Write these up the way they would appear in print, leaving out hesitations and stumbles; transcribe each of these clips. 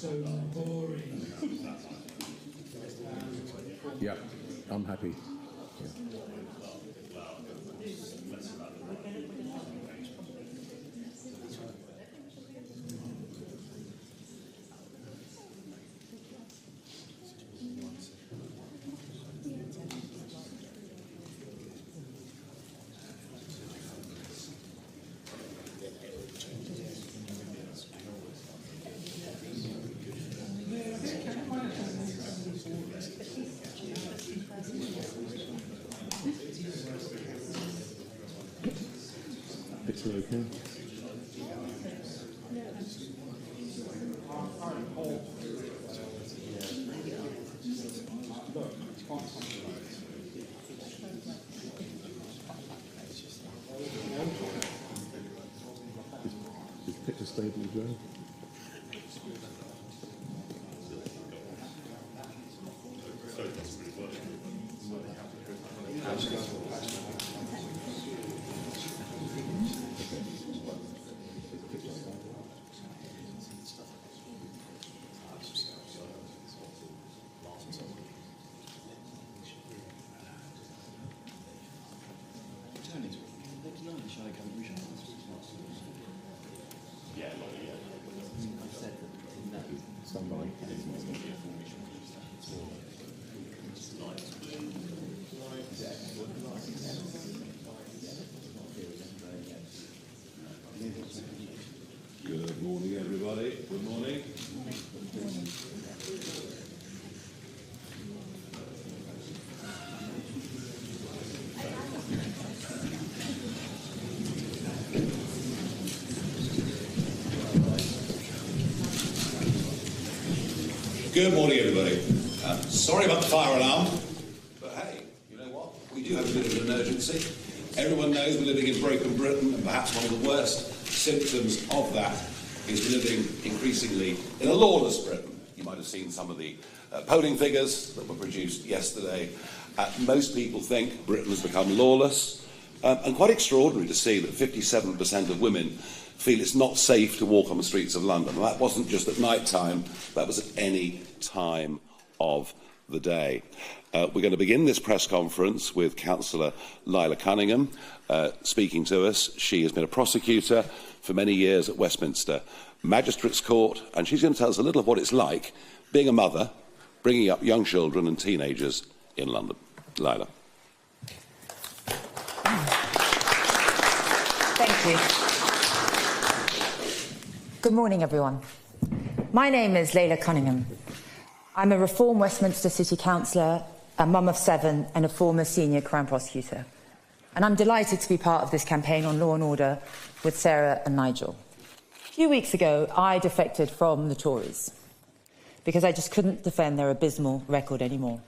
so boring. Yeah, I'm happy. Yeah. It's okay. Is picture stable as well? Good morning, everybody. Good morning. Good morning, everybody. Sorry about the fire alarm, but hey, you know what? We do have a bit of an emergency. Everyone knows we're living in broken Britain, and perhaps one of the worst symptoms of that is living increasingly in a lawless Britain. You might have seen some of the polling figures that were produced yesterday. Most people think Britain has become lawless, and quite extraordinary to see that 57% of women feel it's not safe to walk on the streets of London. And that wasn't just at night time, that was at any time of the day. We're going to begin this press conference with councillor Laila Cunningham speaking to us. She has been a prosecutor for many years at Westminster Magistrates Court, and she's going to tell us a little of what it's like being a mother, bringing up young children and teenagers in London. Laila. Thank you. Good morning, everyone. My name is Laila Cunningham. I'm a reform Westminster City councillor, a mum of 7 and a former senior Crown prosecutor. And I'm delighted to be part of this campaign on law and order with Sarah and Nigel. A few weeks ago, I defected from the Tories because I just couldn't defend their abysmal record anymore.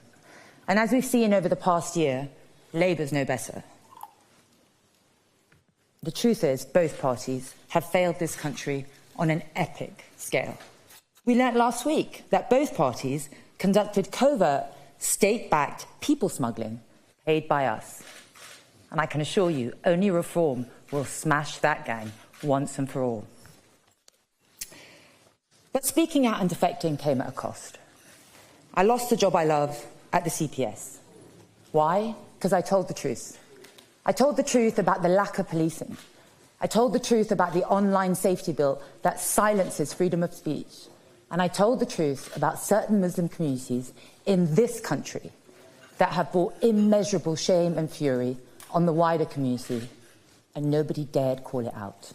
And as we've seen over the past year, Labour's no better. The truth is, both parties have failed this country on an epic scale. We learnt last week that both parties conducted covert, state-backed people smuggling paid by us. And I can assure you, only reform will smash that gang once and for all. But speaking out and defecting came at a cost. I lost the job I love at the CPS. Why? Because I told the truth. I told the truth about the lack of policing. I told the truth about the online safety bill that silences freedom of speech. And I told the truth about certain Muslim communities in this country that have brought immeasurable shame and fury on the wider community, and nobody dared call it out.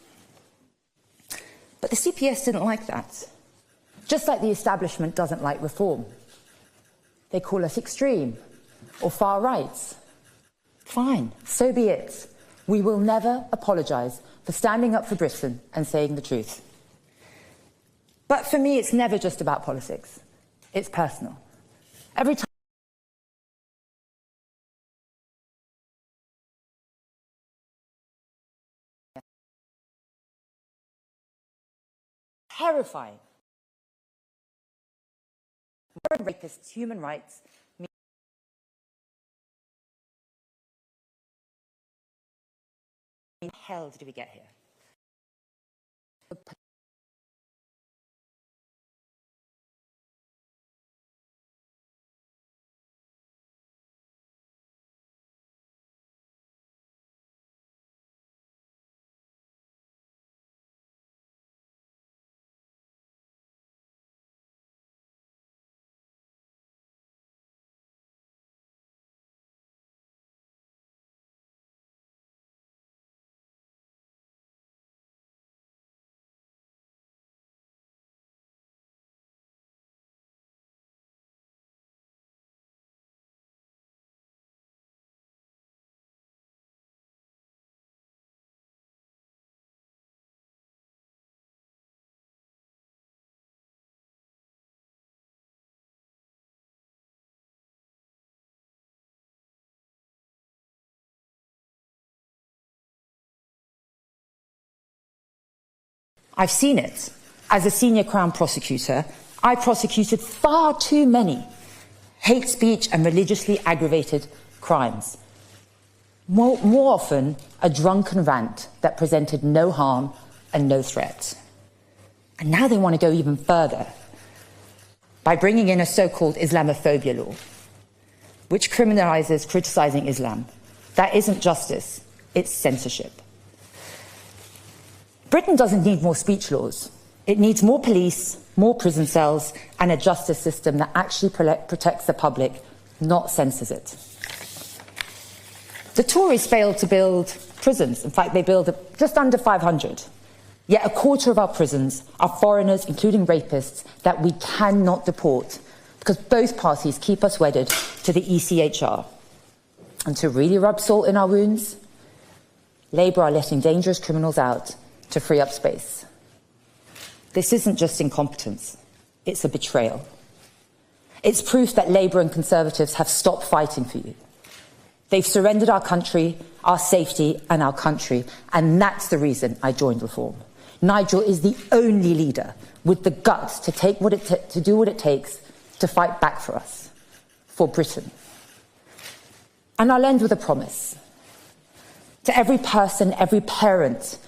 But the CPS didn't like that. Just like the establishment doesn't like reform. They call us extreme or far right. Fine, so be it. We will never apologise for standing up for Britain and saying the truth. But for me, it's never just about politics. It's personal. Every time terrifying. Rapists' human rights. How the hell did we get here? I've seen it. As a senior Crown prosecutor, I prosecuted far too many hate speech and religiously aggravated crimes. More often, a drunken rant that presented no harm and no threat. And now they want to go even further by bringing in a so-called Islamophobia law, which criminalises criticising Islam. That isn't justice, it's censorship. Britain doesn't need more speech laws. It needs more police, more prison cells, and a justice system that actually protects the public, not censors it. The Tories failed to build prisons. In fact, they built just under 500. Yet a quarter of our prisons are foreigners, including rapists, that we cannot deport because both parties keep us wedded to the ECHR. And to really rub salt in our wounds, Labour are letting dangerous criminals out to free up space. This isn't just incompetence, it's a betrayal. It's proof that Labour and Conservatives have stopped fighting for you. They've surrendered our country, our safety and our country, and that's the reason I joined Reform. Nigel is the only leader with the guts to do what it takes to fight back for us, for Britain. And I'll end with a promise. To every person, every parent,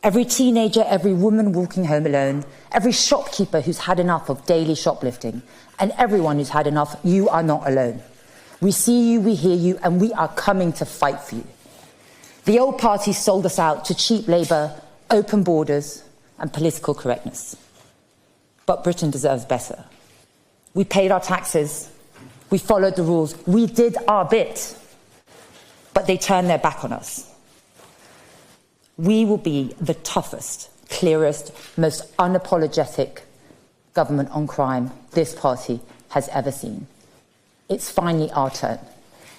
every teenager, every woman walking home alone, every shopkeeper who's had enough of daily shoplifting, and everyone who's had enough, you are not alone. We see you, we hear you, and we are coming to fight for you. The old party sold us out to cheap Labour, open borders, and political correctness. But Britain deserves better. We paid our taxes, we followed the rules, we did our bit, but they turned their back on us. We will be the toughest, clearest, most unapologetic government on crime this party has ever seen. It's finally our turn.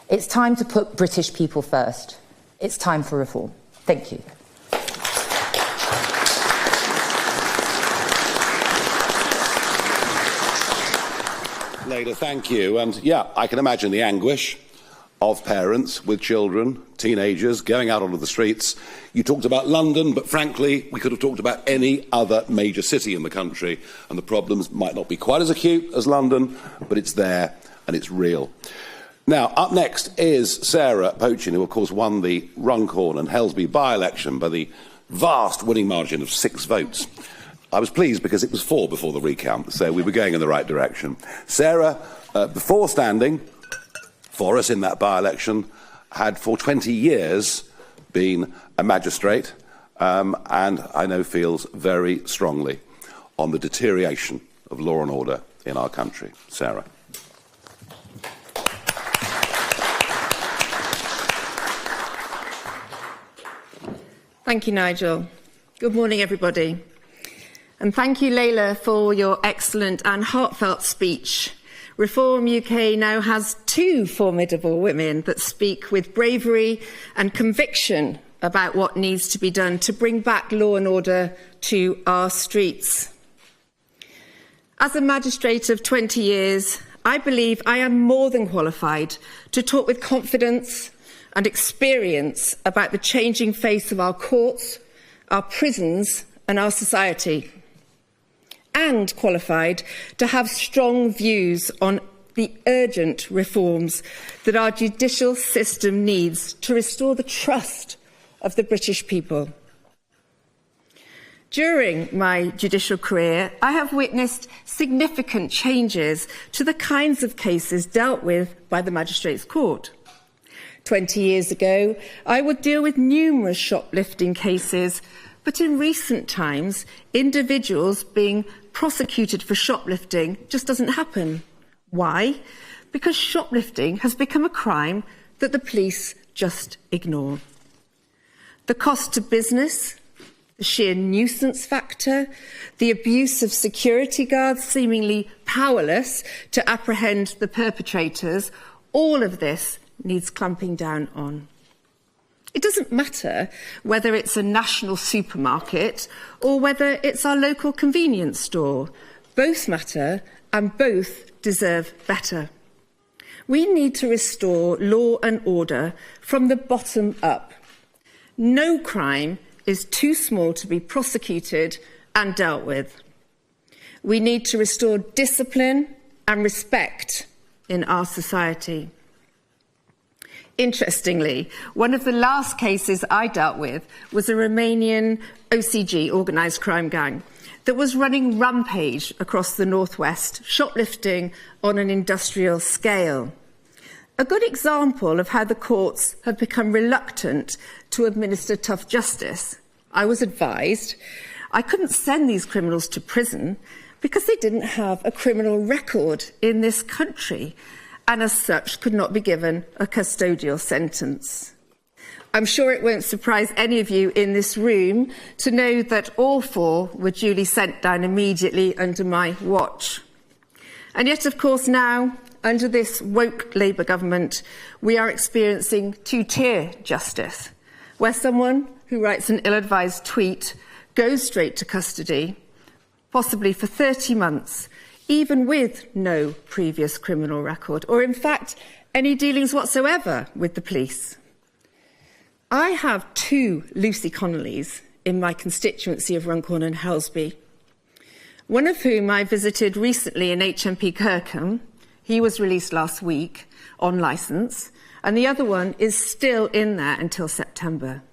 It's time to put British people first. It's time for reform. Thank you. Laila, thank you. And yeah, I can imagine the anguish of parents with children, teenagers, going out onto the streets. You talked about London, but frankly, we could have talked about any other major city in the country, and the problems might not be quite as acute as London, but it's there and it's real. Now, up next is Sarah Pochin, who of course won the Runcorn and Helsby by-election by the vast winning margin of 6 votes. I was pleased because it was 4 before the recount, so we were going in the right direction. Sarah, before standing for us in that by-election, had for 20 years been a magistrate, and I know feels very strongly on the deterioration of law and order in our country. Sarah. Thank you, Nigel. Good morning, everybody. And thank you, Laila, for your excellent and heartfelt speech. Reform UK now has 2 formidable women that speak with bravery and conviction about what needs to be done to bring back law and order to our streets. As a magistrate of 20 years, I believe I am more than qualified to talk with confidence and experience about the changing face of our courts, our prisons and our society, and qualified to have strong views on the urgent reforms that our judicial system needs to restore the trust of the British people. During my judicial career, I have witnessed significant changes to the kinds of cases dealt with by the Magistrates' Court. 20 years ago, I would deal with numerous shoplifting cases, but in recent times, individuals being prosecuted for shoplifting just doesn't happen. Why? Because shoplifting has become a crime that the police just ignore. The cost to business, the sheer nuisance factor, the abuse of security guards seemingly powerless to apprehend the perpetrators, all of this needs clamping down on. It doesn't matter whether it's a national supermarket or whether it's our local convenience store. Both matter and both deserve better. We need to restore law and order from the bottom up. No crime is too small to be prosecuted and dealt with. We need to restore discipline and respect in our society. Interestingly, one of the last cases I dealt with was a Romanian OCG, organised crime gang, that was running rampage across the northwest, shoplifting on an industrial scale. A good example of how the courts have become reluctant to administer tough justice. I was advised I couldn't send these criminals to prison because they didn't have a criminal record in this country, and as such could not be given a custodial sentence. I'm sure it won't surprise any of you in this room to know that all 4 were duly sent down immediately under my watch. And yet, of course, now, under this woke Labour government, we are experiencing 2-tier justice, where someone who writes an ill-advised tweet goes straight to custody, possibly for 30 months, even with no previous criminal record, or in fact, any dealings whatsoever with the police. I have 2 Lucy Connollys in my constituency of Runcorn and Helsby, one of whom I visited recently in HMP Kirkham. He was released last week on licence, and the other one is still in there until September.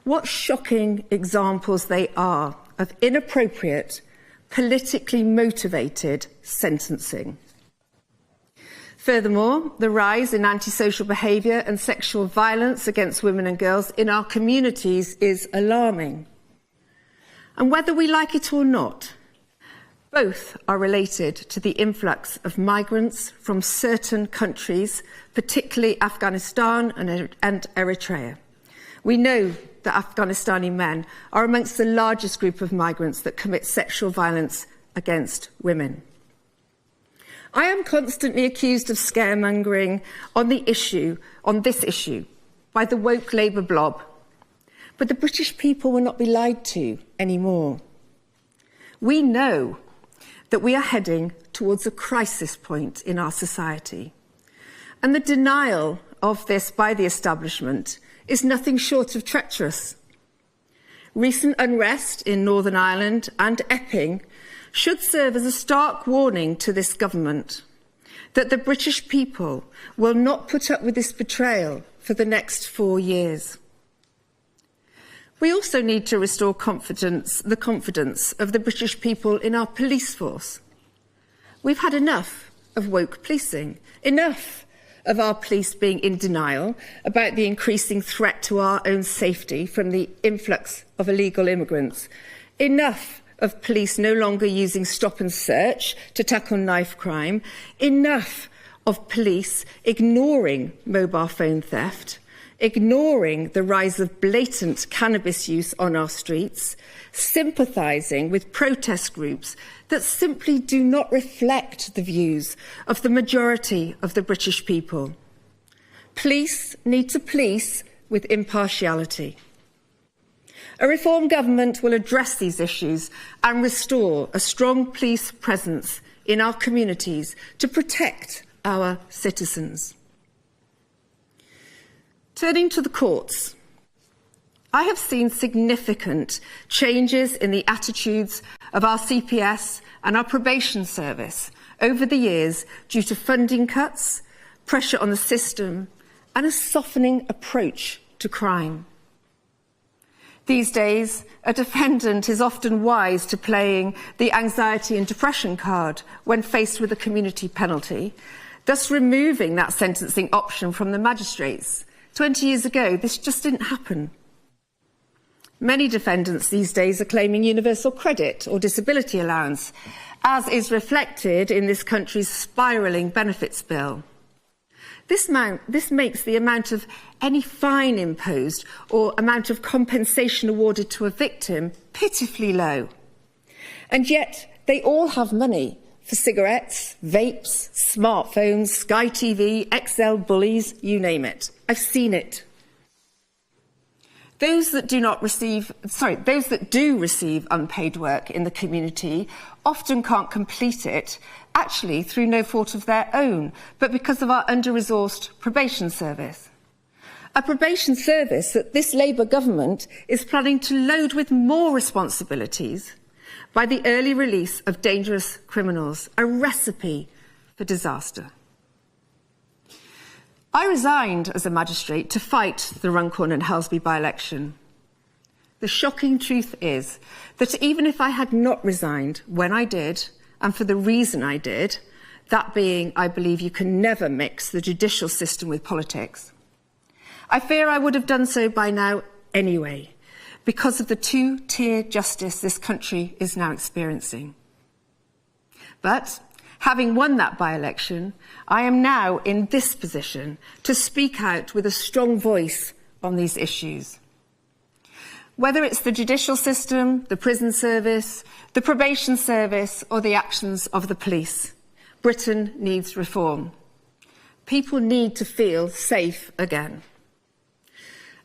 What shocking examples they are of inappropriate, politically motivated sentencing. Furthermore, the rise in antisocial behaviour and sexual violence against women and girls in our communities is alarming. And whether we like it or not, both are related to the influx of migrants from certain countries, particularly Afghanistan and Eritrea. We know that Afghanistani men are amongst the largest group of migrants that commit sexual violence against women. I am constantly accused of scaremongering on this issue by the woke Labour blob, but the British people will not be lied to anymore. We know that we are heading towards a crisis point in our society, and the denial of this by the establishment is nothing short of treacherous. Recent unrest in Northern Ireland and Epping should serve as a stark warning to this government that the British people will not put up with this betrayal for the next 4 years. We also need to restore the confidence of the British people in our police force. We've had enough of woke policing, enough of our police being in denial about the increasing threat to our own safety from the influx of illegal immigrants, enough of police no longer using stop and search to tackle knife crime, enough of police ignoring mobile phone theft, ignoring the rise of blatant cannabis use on our streets, sympathising with protest groups that simply do not reflect the views of the majority of the British people. Police need to police with impartiality. A reform government will address these issues and restore a strong police presence in our communities to protect our citizens. Turning to the courts, I have seen significant changes in the attitudes of our CPS and our probation service over the years due to funding cuts, pressure on the system, and a softening approach to crime. These days, a defendant is often wise to playing the anxiety and depression card when faced with a community penalty, thus removing that sentencing option from the magistrates. 20 years ago, this just didn't happen. Many defendants these days are claiming universal credit or disability allowance, as is reflected in this country's spiralling benefits bill. This makes the amount of any fine imposed or amount of compensation awarded to a victim pitifully low. And yet they all have money for cigarettes, vapes, smartphones, Sky TV, XL bullies, you name it. I've seen it. Those that do receive unpaid work in the community often can't complete it, actually through no fault of their own, but because of our under-resourced probation service. a probation service that this Labour government is planning to load with more responsibilities by the early release of dangerous criminals, a recipe for disaster. I resigned as a magistrate to fight the Runcorn and Helsby by-election. The shocking truth is that even if I had not resigned when I did, and for the reason I did, that being, I believe you can never mix the judicial system with politics, I fear I would have done so by now anyway, because of the two-tier justice this country is now experiencing. But having won that by-election, I am now in this position to speak out with a strong voice on these issues. Whether it's the judicial system, the prison service, the probation service, or the actions of the police, Britain needs reform. People need to feel safe again.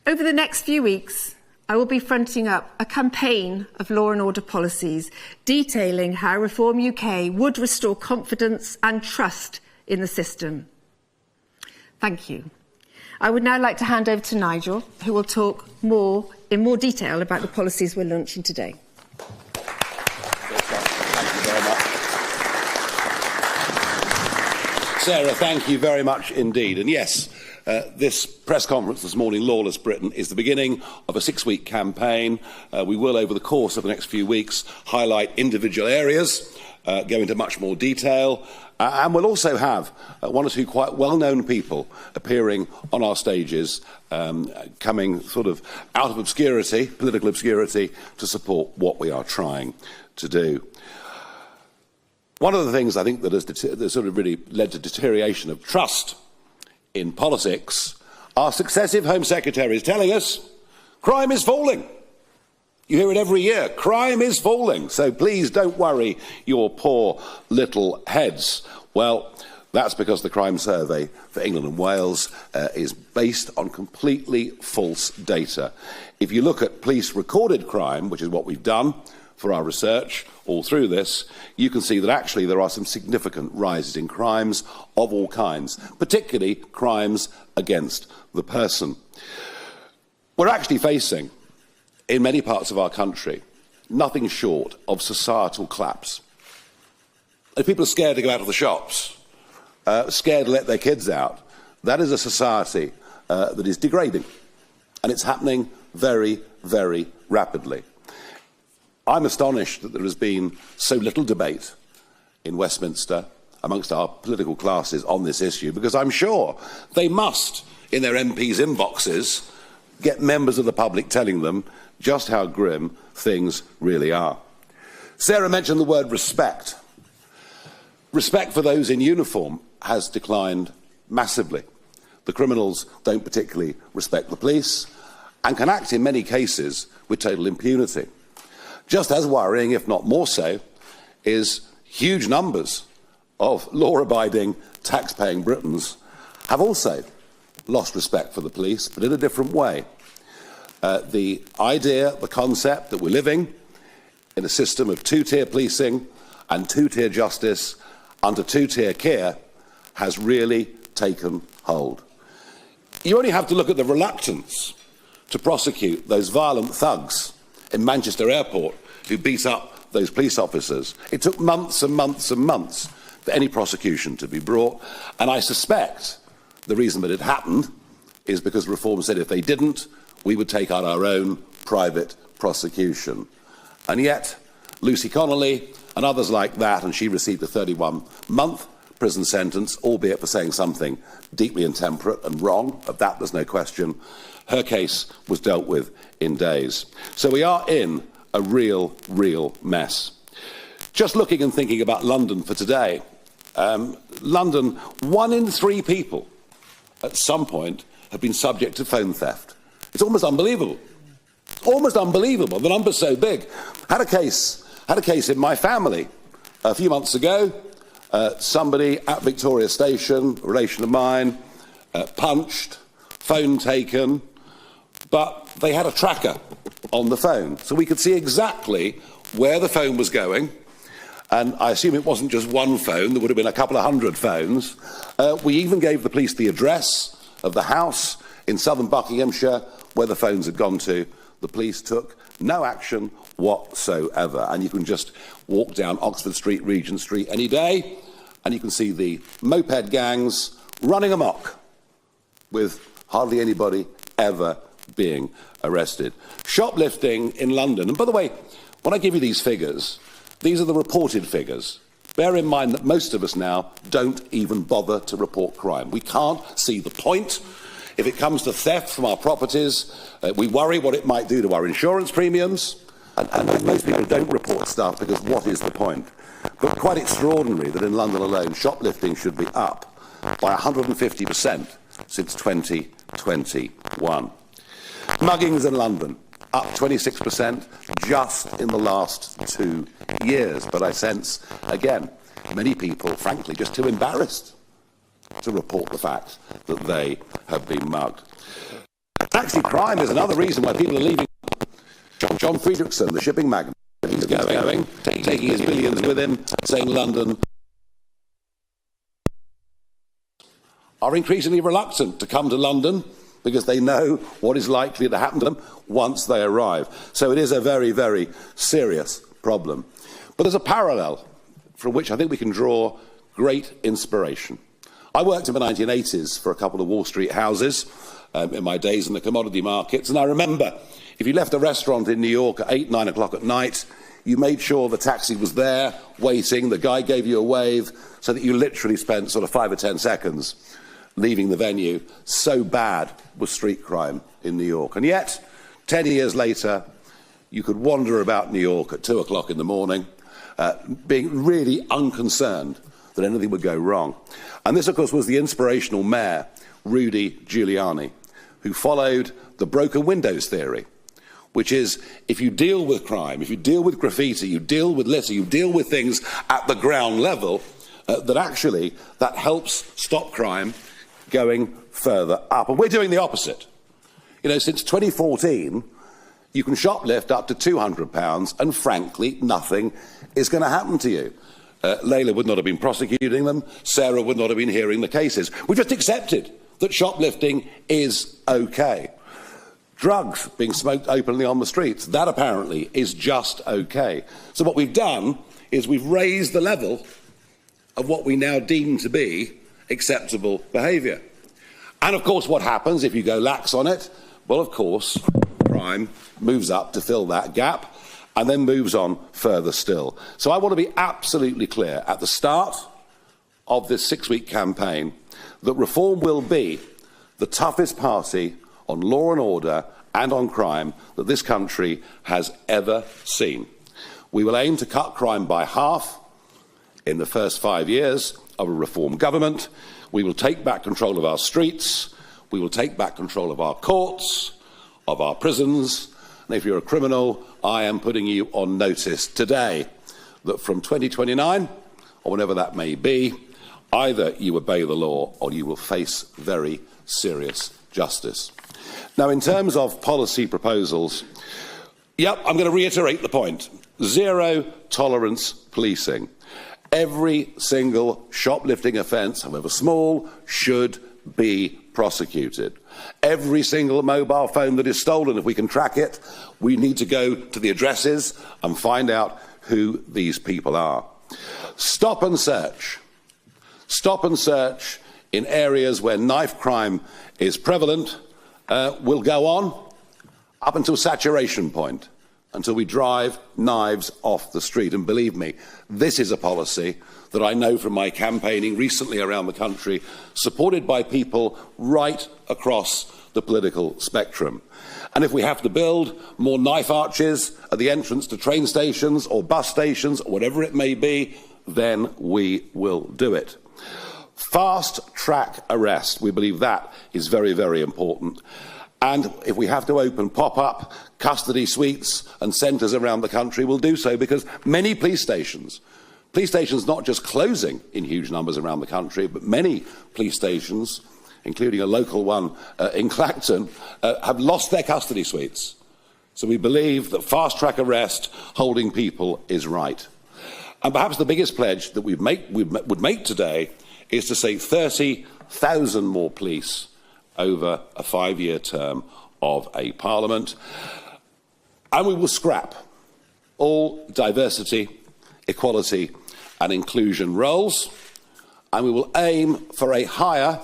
Over the next few weeks, I will be fronting up a campaign of law and order policies detailing how Reform UK would restore confidence and trust in the system. Thank you. I would now like to hand over to Nigel, who will talk in more detail about the policies we're launching today. Sarah, thank you very much indeed. And yes, this press conference this morning, Lawless Britain, is the beginning of a 6-week campaign. We will, over the course of the next few weeks, highlight individual areas, go into much more detail, and we'll also have one or two quite well-known people appearing on our stages, coming sort of out of obscurity, political obscurity, to support what we are trying to do. One of the things I think that has sort of really led to deterioration of trust in politics are successive Home Secretaries telling us crime is falling. You hear it every year, crime is falling, so please don't worry your poor little heads. Well, that's because the crime survey for England and Wales is based on completely false data. If you look at police recorded crime, which is what we've done for our research all through this, you can see that actually there are some significant rises in crimes of all kinds, particularly crimes against the person. We're actually facing, in many parts of our country, nothing short of societal collapse. If people are scared to go out of the shops, scared to let their kids out, that is a society that is degrading, and it's happening very, very rapidly. I'm astonished that there has been so little debate in Westminster amongst our political classes on this issue, because I'm sure they must, in their MPs' inboxes, get members of the public telling them just how grim things really are. Sarah mentioned the word respect. Respect for those in uniform has declined massively. The criminals don't particularly respect the police and can act in many cases with total impunity. Just as worrying, if not more so, is huge numbers of law-abiding, tax-paying Britons have also lost respect for the police, but in a different way. The idea, the concept that we're living in a system of two-tier policing and two-tier justice under two-tier care has really taken hold. You only have to look at the reluctance to prosecute those violent thugs in Manchester Airport who beat up those police officers. It took months and months and months for any prosecution to be brought, and I suspect the reason that it happened is because Reform said if they didn't, we would take out our own private prosecution. And yet, Lucy Connolly and others like that, and she received a 31-month prison sentence, albeit for saying something deeply intemperate and wrong, of that there's no question. Her case was dealt with in days. So we are in a real, real mess. Just looking and thinking about London for today, London, 1 in 3 people at some point have been subject to phone theft. It's almost unbelievable. Almost unbelievable. The number's so big. Had a case in my family a few months ago. Somebody at Victoria Station, a relation of mine, punched, phone taken, but they had a tracker on the phone, so we could see exactly where the phone was going. And I assume it wasn't just one phone, there would have been a couple of hundred phones. We even gave the police the address of the house in southern Buckinghamshire, where the phones had gone to, the police took no action whatsoever. And you can just walk down Oxford Street, Regent Street any day, and you can see the moped gangs running amok with hardly anybody ever being arrested. Shoplifting in London, and by the way, when I give you these figures, these are the reported figures. Bear in mind that most of us now don't even bother to report crime. We can't see the point. If it comes to theft from our properties, we worry what it might do to our insurance premiums, and most people don't report stuff because what is the point? But quite extraordinary that in London alone, shoplifting should be up by 150% since 2021. Muggings in London, up 26% just in the last 2 years. But I sense, again, many people, frankly, just too embarrassed to report the fact that they have been mugged. Taxi crime is another reason why people are leaving. John Friedrichsen, the shipping magnate, he's going, taking his billions with him, saying London are increasingly reluctant to come to London because they know what is likely to happen to them once they arrive. So it is a very, very serious problem. But there's a parallel from which I think we can draw great inspiration. I worked in the 1980s for a couple of Wall Street houses in my days in the commodity markets, and I remember if you left a restaurant in New York at 8, 9 o'clock at night, you made sure the taxi was there, waiting, the guy gave you a wave, so that you literally spent sort of 5 or 10 seconds leaving the venue. So bad was street crime in New York. And yet, 10 years later, you could wander about New York at 2 o'clock in the morning, being really unconcerned that anything would go wrong. And this, of course, was the inspirational mayor, Rudy Giuliani, who followed the broken windows theory, which is if you deal with crime, if you deal with graffiti, you deal with litter, you deal with things at the ground level, that actually that helps stop crime going further up. And we're doing the opposite. You know, since 2014, you can shoplift up to £200, and frankly, nothing is going to happen to you. Laila would not have been prosecuting them. Sarah would not have been hearing the cases. We just accepted that shoplifting is okay. Drugs being smoked openly on the streets, that apparently is just okay. So what we've done is we've raised the level of what we now deem to be acceptable behaviour. And of course what happens if you go lax on it? Well, of course, crime moves up to fill that gap and then moves on further still. So I want to be absolutely clear at the start of this 6-week campaign that Reform will be the toughest party on law and order and on crime that this country has ever seen. We will aim to cut crime by half in the first 5 years of a Reform government. We will take back control of our streets. We will take back control of our courts, of our prisons. And if you're a criminal, I am putting you on notice today that from 2029, or whenever that may be, either you obey the law or you will face very serious justice. Now, in terms of policy proposals, I'm going to reiterate the point. Zero tolerance policing. Every single shoplifting offence, however small, should be prosecuted. Every single mobile phone that is stolen, if we can track it, we need to go to the addresses and find out who these people are. Stop and search. Stop and search in areas where knife crime is prevalent will go on up until saturation point, until we drive knives off the street. And believe me, this is a policy that I know from my campaigning recently around the country, supported by people right across the political spectrum. And if we have to build more knife arches at the entrance to train stations or bus stations, or whatever it may be, then we will do it. Fast-track arrest, we believe that is very, very important. And if we have to open pop-up custody suites and centres around the country, we'll do so, because many police stations not just closing in huge numbers around the country, but many police stations, including a local one in Clacton, have lost their custody suites. So we believe that fast-track arrest, holding people, is right. And perhaps the biggest pledge that we would make today is to say 30,000 more police over a 5-year term of a parliament. And we will scrap all diversity, equality and inclusion roles, and we will aim for a higher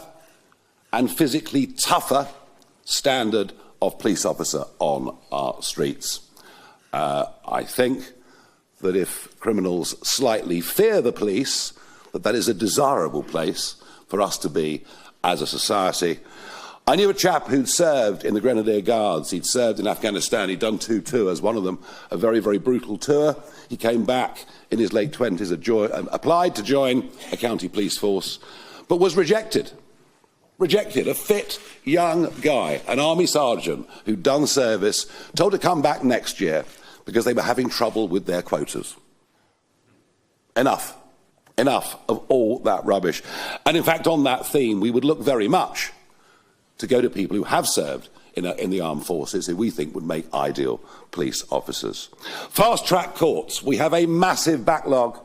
and physically tougher standard of police officer on our streets. I think that if criminals slightly fear the police, that is a desirable place for us to be as a society. I knew a chap who'd served in the Grenadier Guards. He'd served in Afghanistan. He'd done 2 tours, one of them a very, very brutal tour. He came back in his late 20s, applied to join a county police force, but was rejected. Rejected. A fit, young guy, an army sergeant who'd done service, told to come back next year because they were having trouble with their quotas. Enough. Enough of all that rubbish. And in fact, on that theme, we would look very much to go to people who have served in the armed forces, who we think would make ideal police officers. Fast-track courts. We have a massive backlog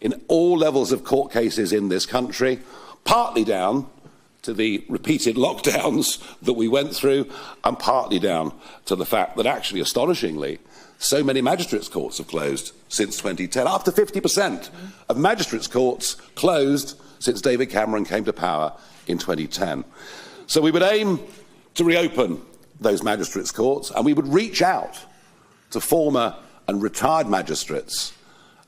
in all levels of court cases in this country, partly down to the repeated lockdowns that we went through, and partly down to the fact that actually, astonishingly, so many magistrates' courts have closed since 2010. Up to 50% of magistrates' courts closed since David Cameron came to power in 2010. So we would aim to reopen those magistrates' courts, and we would reach out to former and retired magistrates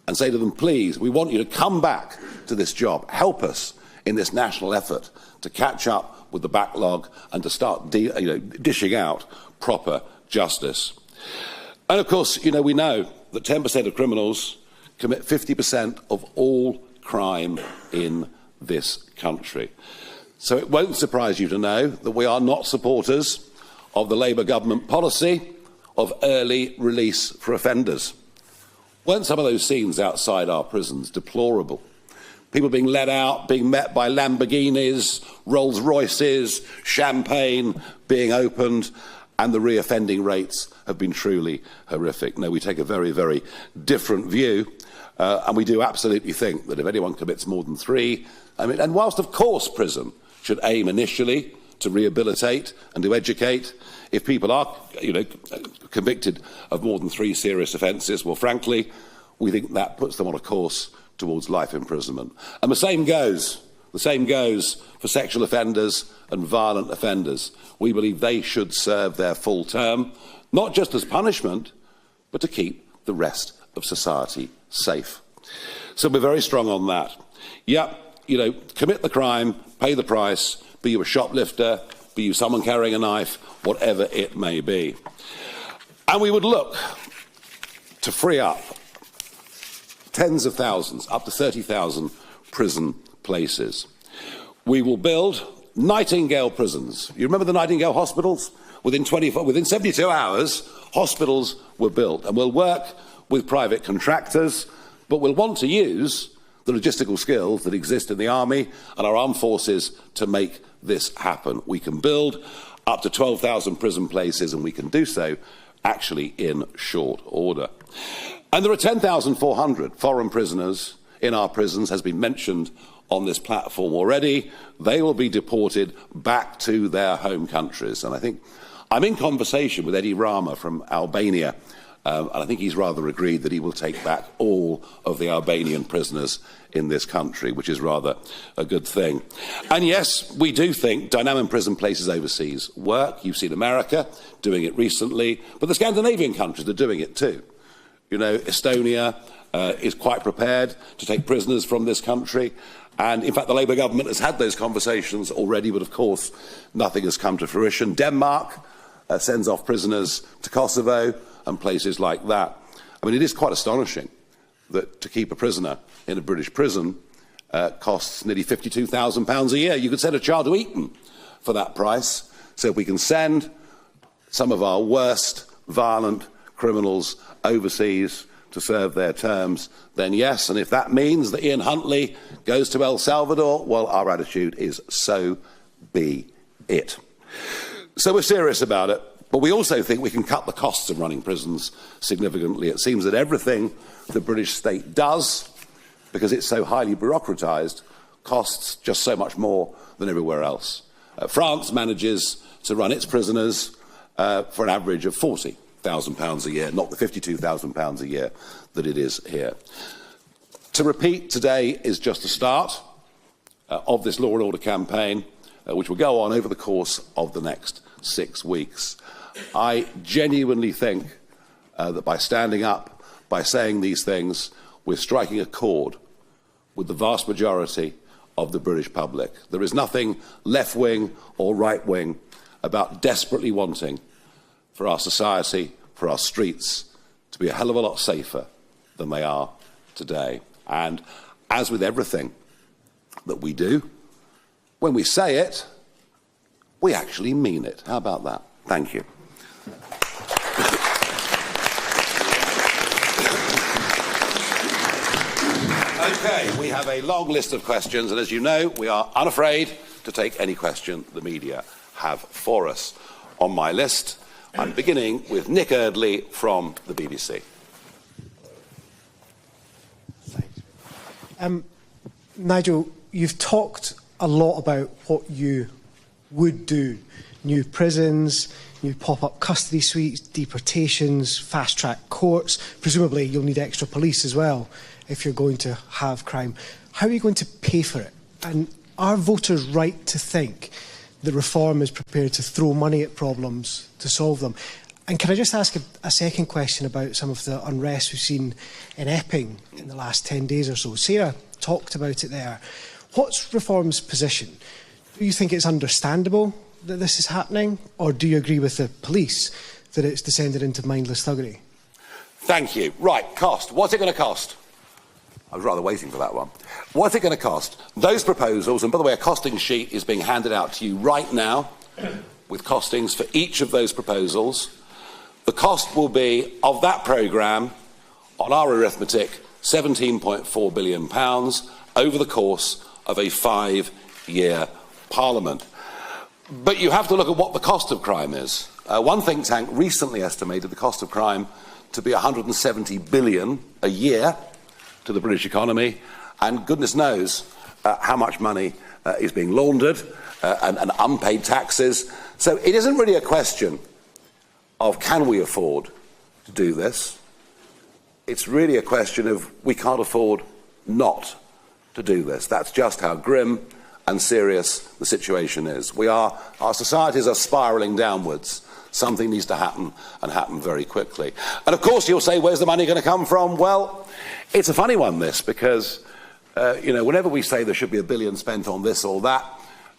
and say to them, please, we want you to come back to this job. Help us in this national effort to catch up with the backlog and to start dishing out proper justice. And of course, we know that 10% of criminals commit 50% of all crime in this country. So it won't surprise you to know that we are not supporters of the Labour government policy of early release for offenders. Weren't some of those scenes outside our prisons deplorable? People being let out, being met by Lamborghinis, Rolls Royces, champagne being opened, and the reoffending rates have been truly horrific. No, we take a very, very different view, and we do absolutely think that if anyone commits more than 3, and whilst of course prison should aim initially to rehabilitate and to educate, if people are convicted of more than 3 serious offences, well, frankly, we think that puts them on a course towards life imprisonment. And the same goes for sexual offenders and violent offenders. We believe they should serve their full term, not just as punishment, but to keep the rest of society safe. So we're very strong on that. Commit the crime, pay the price, be you a shoplifter, be you someone carrying a knife, whatever it may be. And we would look to free up tens of thousands, up to 30,000 prison places. We will build Nightingale prisons. You remember the Nightingale hospitals? Within 72 hours, hospitals were built, and we'll work with private contractors, but we'll want to use the logistical skills that exist in the army and our armed forces to make this happen. We can build up to 12,000 prison places, and we can do so actually in short order. And there are 10,400 foreign prisoners in our prisons, has been mentioned on this platform already. They will be deported back to their home countries. And I think I'm in conversation with Eddie Rama from Albania, and I think he's rather agreed that he will take back all of the Albanian prisoners in this country, which is rather a good thing. And yes, we do think dynamic prison places overseas work. You've seen America doing it recently, but the Scandinavian countries are doing it too. Estonia is quite prepared to take prisoners from this country. And in fact, the Labour government has had those conversations already, but of course, nothing has come to fruition. Denmark sends off prisoners to Kosovo and places like that. It is quite astonishing that to keep a prisoner in a British prison costs nearly £52,000 a year. You could send a child to Eton for that price. So if we can send some of our worst violent criminals overseas to serve their terms, then yes. And if that means that Ian Huntley goes to El Salvador, well, our attitude is so be it. So we're serious about it, but we also think we can cut the costs of running prisons significantly. It seems that everything the British state does, because it's so highly bureaucratised, costs just so much more than everywhere else. France manages to run its prisoners for an average of £40,000 a year, not the £52,000 a year that it is here. To repeat, today is just the start of this law and order campaign, which will go on over the course of the next 6 weeks. I genuinely think that by standing up, by saying these things, we're striking a chord with the vast majority of the British public. There is nothing left-wing or right-wing about desperately wanting for our society, for our streets, to be a hell of a lot safer than they are today. And as with everything that we do, when we say it, we actually mean it. How about that? Thank you. Okay, we have a long list of questions, and as you know, we are unafraid to take any question the media have for us. On my list, I'm beginning with Nick Eardley from the BBC. Nigel, you've talked a lot about what you would do. New prisons, new pop-up custody suites, deportations, fast-track courts. Presumably you'll need extra police as well if you're going to have crime. How are you going to pay for it? And are voters right to think that Reform is prepared to throw money at problems to solve them? And can I just ask a second question about some of the unrest we've seen in Epping in the last 10 days or so? Sarah talked about it there. What's Reform's position? Do you think it's understandable that this is happening, or do you agree with the police that it's descended into mindless thuggery? Thank you. Right, cost. What's it going to cost? I was rather waiting for that one. What's it going to cost? Those proposals, and by the way, a costing sheet is being handed out to you right now with costings for each of those proposals. The cost will be, of that programme, on our arithmetic, £17.4 billion over the course of a 5-year Parliament. But you have to look at what the cost of crime is. One think tank recently estimated the cost of crime to be £170 billion a year to the British economy, and goodness knows how much money is being laundered and unpaid taxes. So it isn't really a question of can we afford to do this. It's really a question of we can't afford not to do this. That's just how grim and serious the situation is. Our societies are spiralling downwards. Something needs to happen, and happen very quickly. And of course you'll say, where's the money going to come from? Well, it's a funny one, this, because whenever we say there should be £1 billion spent on this or that,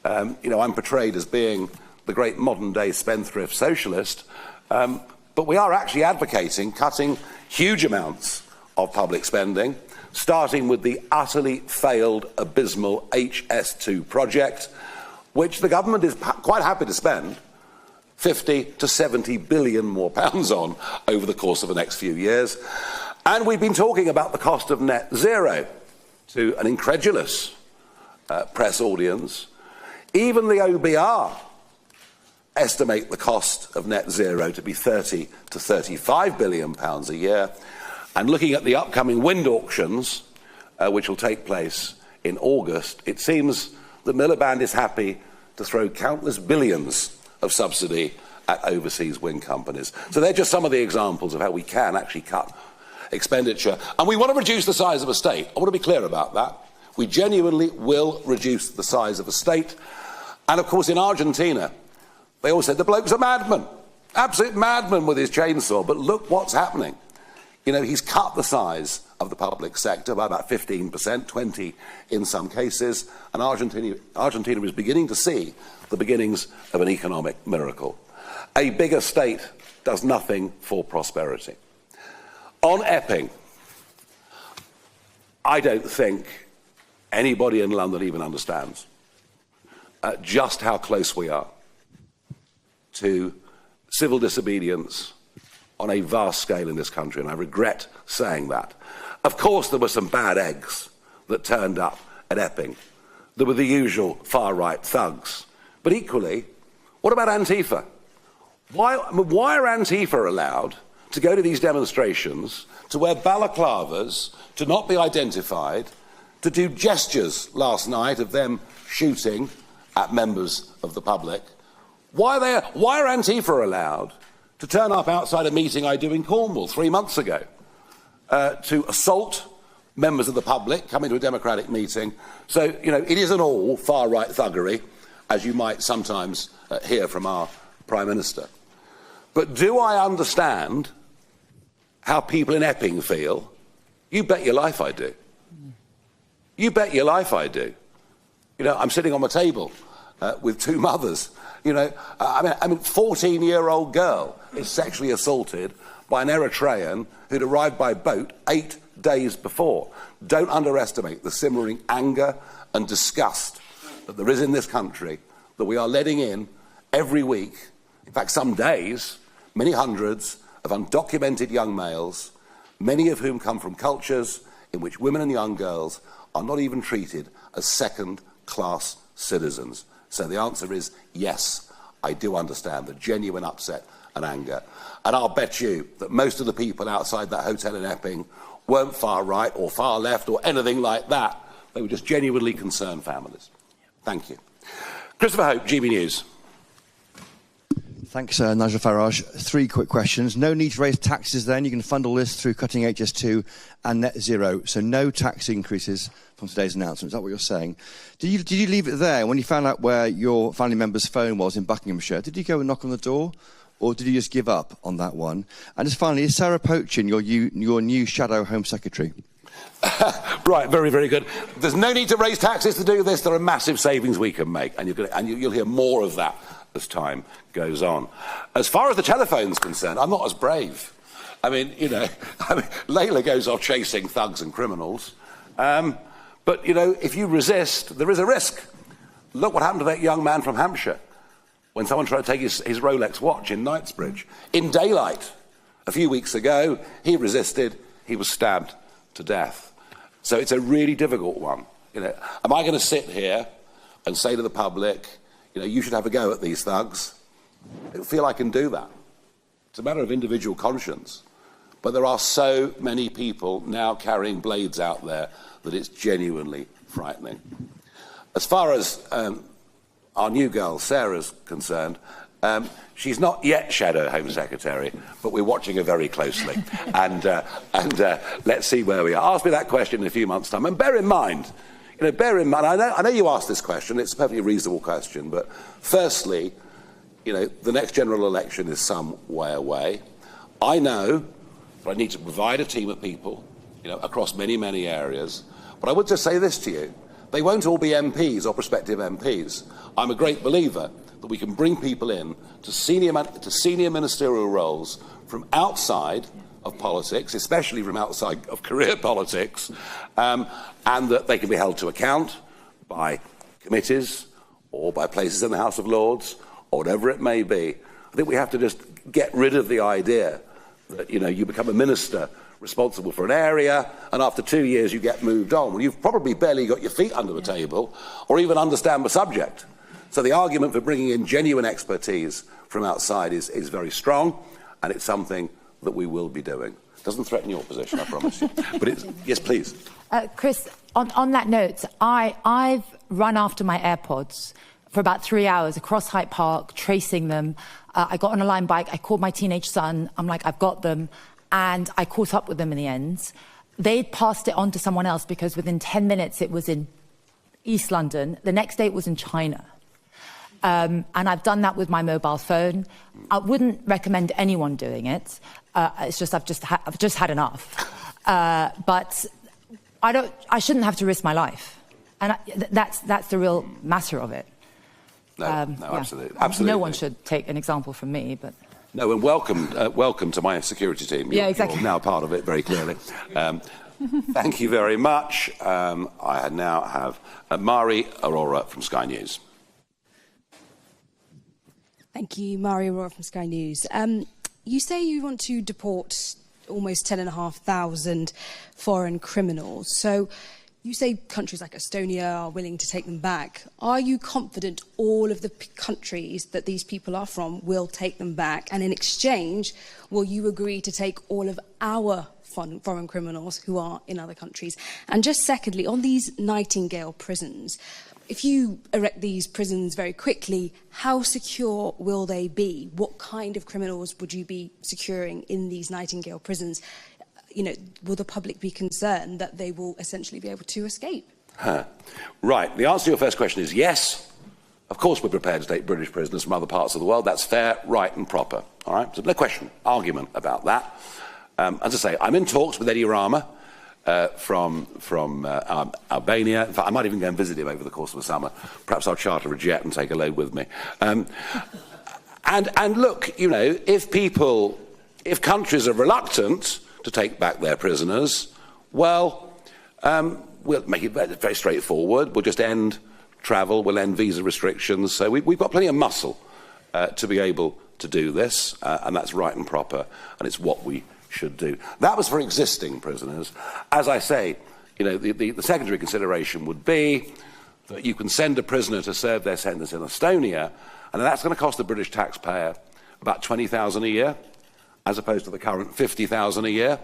I'm portrayed as being the great modern-day spendthrift socialist, but we are actually advocating cutting huge amounts of public spending, starting with the utterly failed, abysmal HS2 project, which the government is quite happy to spend 50 to 70 billion more pounds on over the course of the next few years. And we've been talking about the cost of net zero to an incredulous press audience. Even the OBR estimate the cost of net zero to be 30 to 35 billion pounds a year. And looking at the upcoming wind auctions, which will take place in August, it seems that Miliband is happy to throw countless billions of subsidy at overseas wind companies. So they're just some of the examples of how we can actually cut expenditure. And we want to reduce the size of a state. I want to be clear about that. We genuinely will reduce the size of a state. And of course in Argentina, they all said the bloke's a madman, absolute madman with his chainsaw. But look what's happening. He's cut the size of the public sector by about 15%, 20% in some cases, and Argentina is beginning to see the beginnings of an economic miracle. A bigger state does nothing for prosperity. On Epping, I don't think anybody in London even understands just how close we are to civil disobedience on a vast scale in this country, and I regret saying that. Of course, there were some bad eggs that turned up at Epping. There were the usual far-right thugs. But equally, what about Antifa? Why are Antifa allowed to go to these demonstrations, to wear balaclavas, to not be identified, to do gestures last night of them shooting at members of the public. Why are Antifa allowed to turn up outside a meeting I do in Cornwall 3 months ago to assault members of the public coming to a democratic meeting? So, you know, it isn't all far-right thuggery, as you might sometimes hear from our Prime Minister. But do I understand how people in Epping feel? You bet your life I do. You bet your life I do. You know, I'm sitting on my table with two mothers. You know, I mean, 14-year-old girl is sexually assaulted by an Eritrean who'd arrived by boat 8 days before. Don't underestimate the simmering anger and disgust that there is in this country that we are letting in every week. In fact, some days, many hundreds of undocumented young males, many of whom come from cultures in which women and young girls are not even treated as second-class citizens. So the answer is yes, I do understand the genuine upset and anger. And I'll bet you that most of the people outside that hotel in Epping weren't far right or far left or anything like that. They were just genuinely concerned families. Thank you. Christopher Hope, GB News. Thanks, Nigel Farage. 3 quick questions. No need to raise taxes then. You can fund all this through cutting HS2 and net zero. So no tax increases from today's announcement. Is that what you're saying? Did you leave it there when you found out where your family member's phone was in Buckinghamshire? Did you go and knock on the door? Or did you just give up on that one? And just finally, is Sarah Pochin your new shadow Home Secretary? Right, very, very good. There's no need to raise taxes to do this. There are massive savings we can make, and you'll hear more of that as time goes on. As far as the telephone's concerned, I'm not as brave. I mean, you know, Laila goes off chasing thugs and criminals. But, you know, if you resist, there is a risk. Look what happened to that young man from Hampshire when someone tried to take his Rolex watch in Knightsbridge. In daylight, a few weeks ago, he resisted, he was stabbed to death. So it's a really difficult one. You know, am I going to sit here and say to the public, you know, you should have a go at these thugs? I don't feel I can do that. It's a matter of individual conscience. But there are so many people now carrying blades out there that it's genuinely frightening. As far as our new girl, Sarah's concerned, she's not yet Shadow Home Secretary, but we're watching her very closely. and let's see where we are. Ask me that question in a few months' time. And bear in mind, I know you asked this question, it's a perfectly reasonable question, but firstly, you know, the next general election is some way away. I know that I need to provide a team of people, you know, across many, many areas. But I would just say this to you. They won't all be MPs or prospective MPs. I'm a great believer that we can bring people in to senior ministerial roles from outside of politics, especially from outside of career politics, and that they can be held to account by committees or by places in the House of Lords or whatever it may be. I think we have to just get rid of the idea that, you know, you become a minister responsible for an area, and after 2 years you get moved on. Well, you've probably barely got your feet under the table or even understand the subject. So the argument for bringing in genuine expertise from outside is very strong, and it's something that we will be doing. It doesn't threaten your position, I promise you. But yes, please. Chris, on that note, I've run after my AirPods for about 3 hours across Hyde Park, tracing them. I got on a Lime bike, I called my teenage son, I'm like, I've got them. And I caught up with them in the end. They'd passed it on to someone else because within 10 minutes it was in East London. The next day it was in China. And I've done that with my mobile phone. I wouldn't recommend anyone doing it. It's just I've just had enough. But I shouldn't have to risk my life. And that's the real matter of it. No, yeah. absolutely. No one should take an example from me, but... No, and welcome to my security team. Yeah, exactly. You're now part of it, very clearly. Thank you very much. I now have Mari Aurora from Sky News. Thank you, Mari Aurora from Sky News. You say you want to deport almost 10,500 foreign criminals. So You say countries like Estonia are willing to take them back. Are you confident all of the countries that these people are from will take them back? And in exchange, will you agree to take all of our foreign criminals who are in other countries? And just secondly, on these Nightingale prisons, if you erect these prisons very quickly, how secure will they be? What kind of criminals would you be securing in these Nightingale prisons? You know, will the public be concerned that they will essentially be able to escape? Right. The answer to your first question is yes. Of course we're prepared to take British prisoners from other parts of the world. That's fair, right and proper. All right? So no question, argument about that. As I say, I'm in talks with Eddie Rama from Albania. In fact, I might even go and visit him over the course of the summer. Perhaps I'll charter a jet and take a load with me. And look, you know, if countries are reluctant to take back their prisoners, well, we'll make it very straightforward. We'll just end travel, we'll end visa restrictions. So we've got plenty of muscle to be able to do this, and that's right and proper, and it's what we should do. That was for existing prisoners. As I say, you know, the secondary consideration would be that you can send a prisoner to serve their sentence in Estonia, and that's going to cost the British taxpayer about $20,000 a year, as opposed to the current $50,000 a year,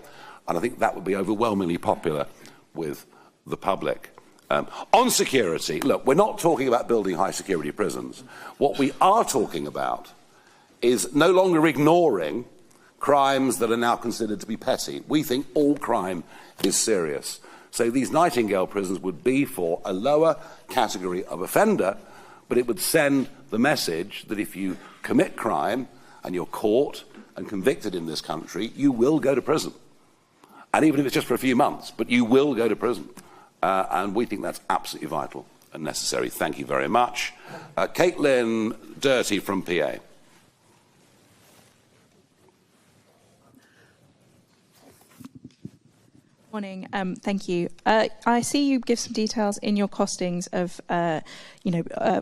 and I think that would be overwhelmingly popular with the public. On security, look, we're not talking about building high-security prisons. What we are talking about is no longer ignoring crimes that are now considered to be petty. We think all crime is serious. So these Nightingale prisons would be for a lower category of offender, but it would send the message that if you commit crime and you're caught and convicted in this country, you will go to prison. And even if it's just for a few months, but you will go to prison. And we think that's absolutely vital and necessary. Thank you very much. Caitlin Dirty from PA. Morning. Thank you. I see you give some details in your costings of,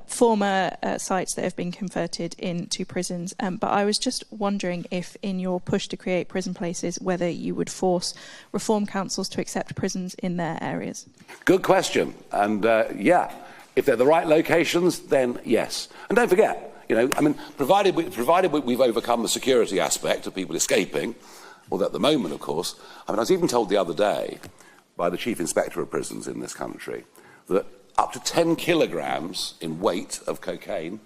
former sites that have been converted into prisons. But I was just wondering if, in your push to create prison places, whether you would force reform councils to accept prisons in their areas. Good question. And yeah, if they're the right locations, then yes. And don't forget, provided we've overcome the security aspect of people escaping. Well, at the moment, of course, I was even told the other day by the Chief Inspector of Prisons in this country that up to 10 kilograms in weight of cocaine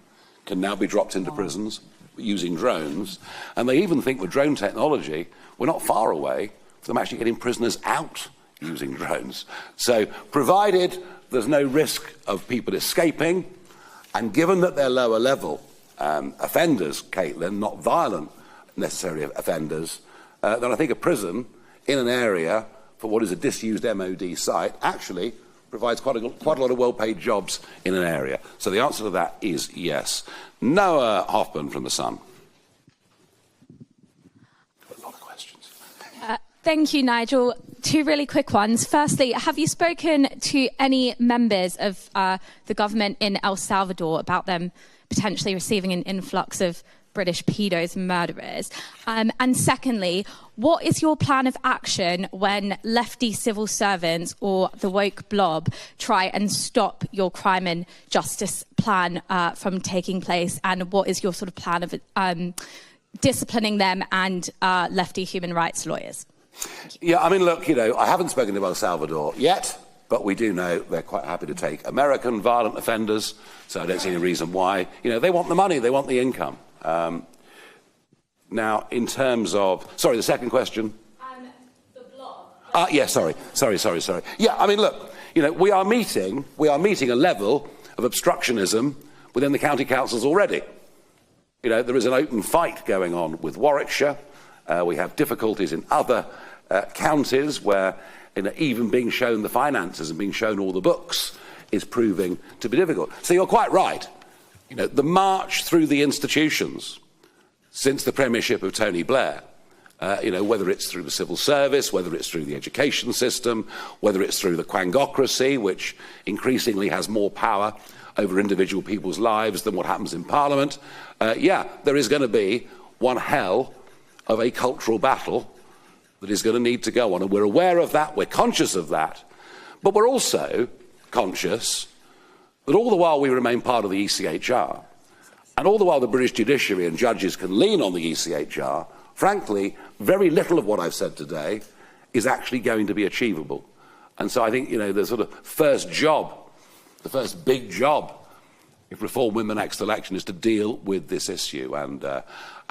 can now be dropped into prisons using drones. And they even think with drone technology, we're not far away from them actually getting prisoners out using drones. So provided there's no risk of people escaping, and given that they're lower level offenders, Caitlin, not violent necessary offenders, then I think a prison in an area for what is a disused MOD site actually provides quite a lot of well-paid jobs in an area. So the answer to that is yes. Noah Hoffman from The Sun. A lot of questions. Thank you, Nigel. Two really quick ones. Firstly, have you spoken to any members of the government in El Salvador about them potentially receiving an influx of British pedos and murderers? And secondly, what is your plan of action when lefty civil servants or the woke blob try and stop your crime and justice plan from taking place? And what is your sort of plan of disciplining them and lefty human rights lawyers? Yeah, look, I haven't spoken to El Salvador yet, but we do know they're quite happy to take American violent offenders, so I don't see any reason why. They want the money, they want the income. Now, in terms of... Sorry, the second question? The blog. Yeah, sorry. Yeah, look, we are meeting a level of obstructionism within the county councils already. There is an open fight going on with Warwickshire. We have difficulties in other counties where even being shown the finances and being shown all the books is proving to be difficult. So you're quite right. The march through the institutions since the premiership of Tony Blair, whether it's through the civil service, whether it's through the education system, whether it's through the quangocracy, which increasingly has more power over individual people's lives than what happens in Parliament, there is going to be one hell of a cultural battle that is going to need to go on. And we're aware of that, we're conscious of that. But we're also conscious that all the while we remain part of the ECHR, and all the while the British judiciary and judges can lean on the ECHR, frankly, very little of what I've said today is actually going to be achievable. And so I think, the sort of first job, the first big job, if Reform win the next election, is to deal with this issue. And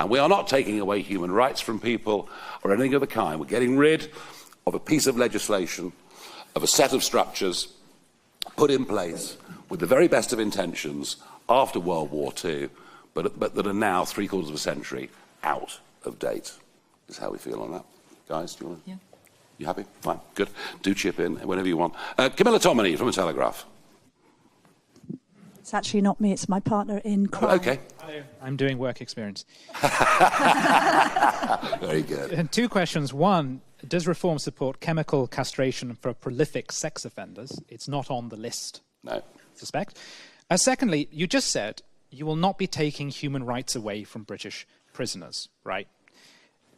we are not taking away human rights from people or anything of the kind. We're getting rid of a piece of legislation, of a set of structures put in place with the very best of intentions after World War II, but that are now 3/4 of a century out of date, is how we feel on that. Guys, do you want to? Yeah. You happy? Fine, good. Do chip in whenever you want. Camilla Tominey from The Telegraph. It's actually not me, it's my partner in crime. Oh, okay. Hello, I'm doing work experience. Very good. And 2 questions. One, does Reform support chemical castration for prolific sex offenders? It's not on the list, no. I suspect. Secondly, you just said you will not be taking human rights away from British prisoners, right?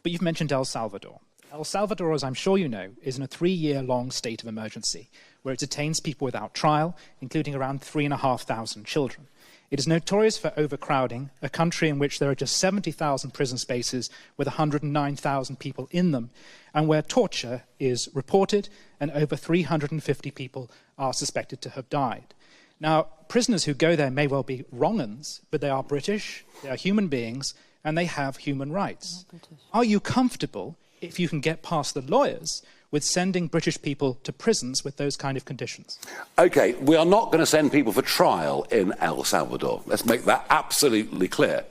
But you've mentioned El Salvador. El Salvador, as I'm sure you know, is in a 3-year-long state of emergency, where it detains people without trial, including around 3,500 children. It is notorious for overcrowding, a country in which there are just 70,000 prison spaces with 109,000 people in them, and where torture is reported and over 350 people are suspected to have died. Now, prisoners who go there may well be wrong-uns, but they are British, they are human beings, and they have human rights. Are you comfortable, if you can get past the lawyers, with sending British people to prisons with those kind of conditions? OK, we are not going to send people for trial in El Salvador. Let's make that absolutely clear.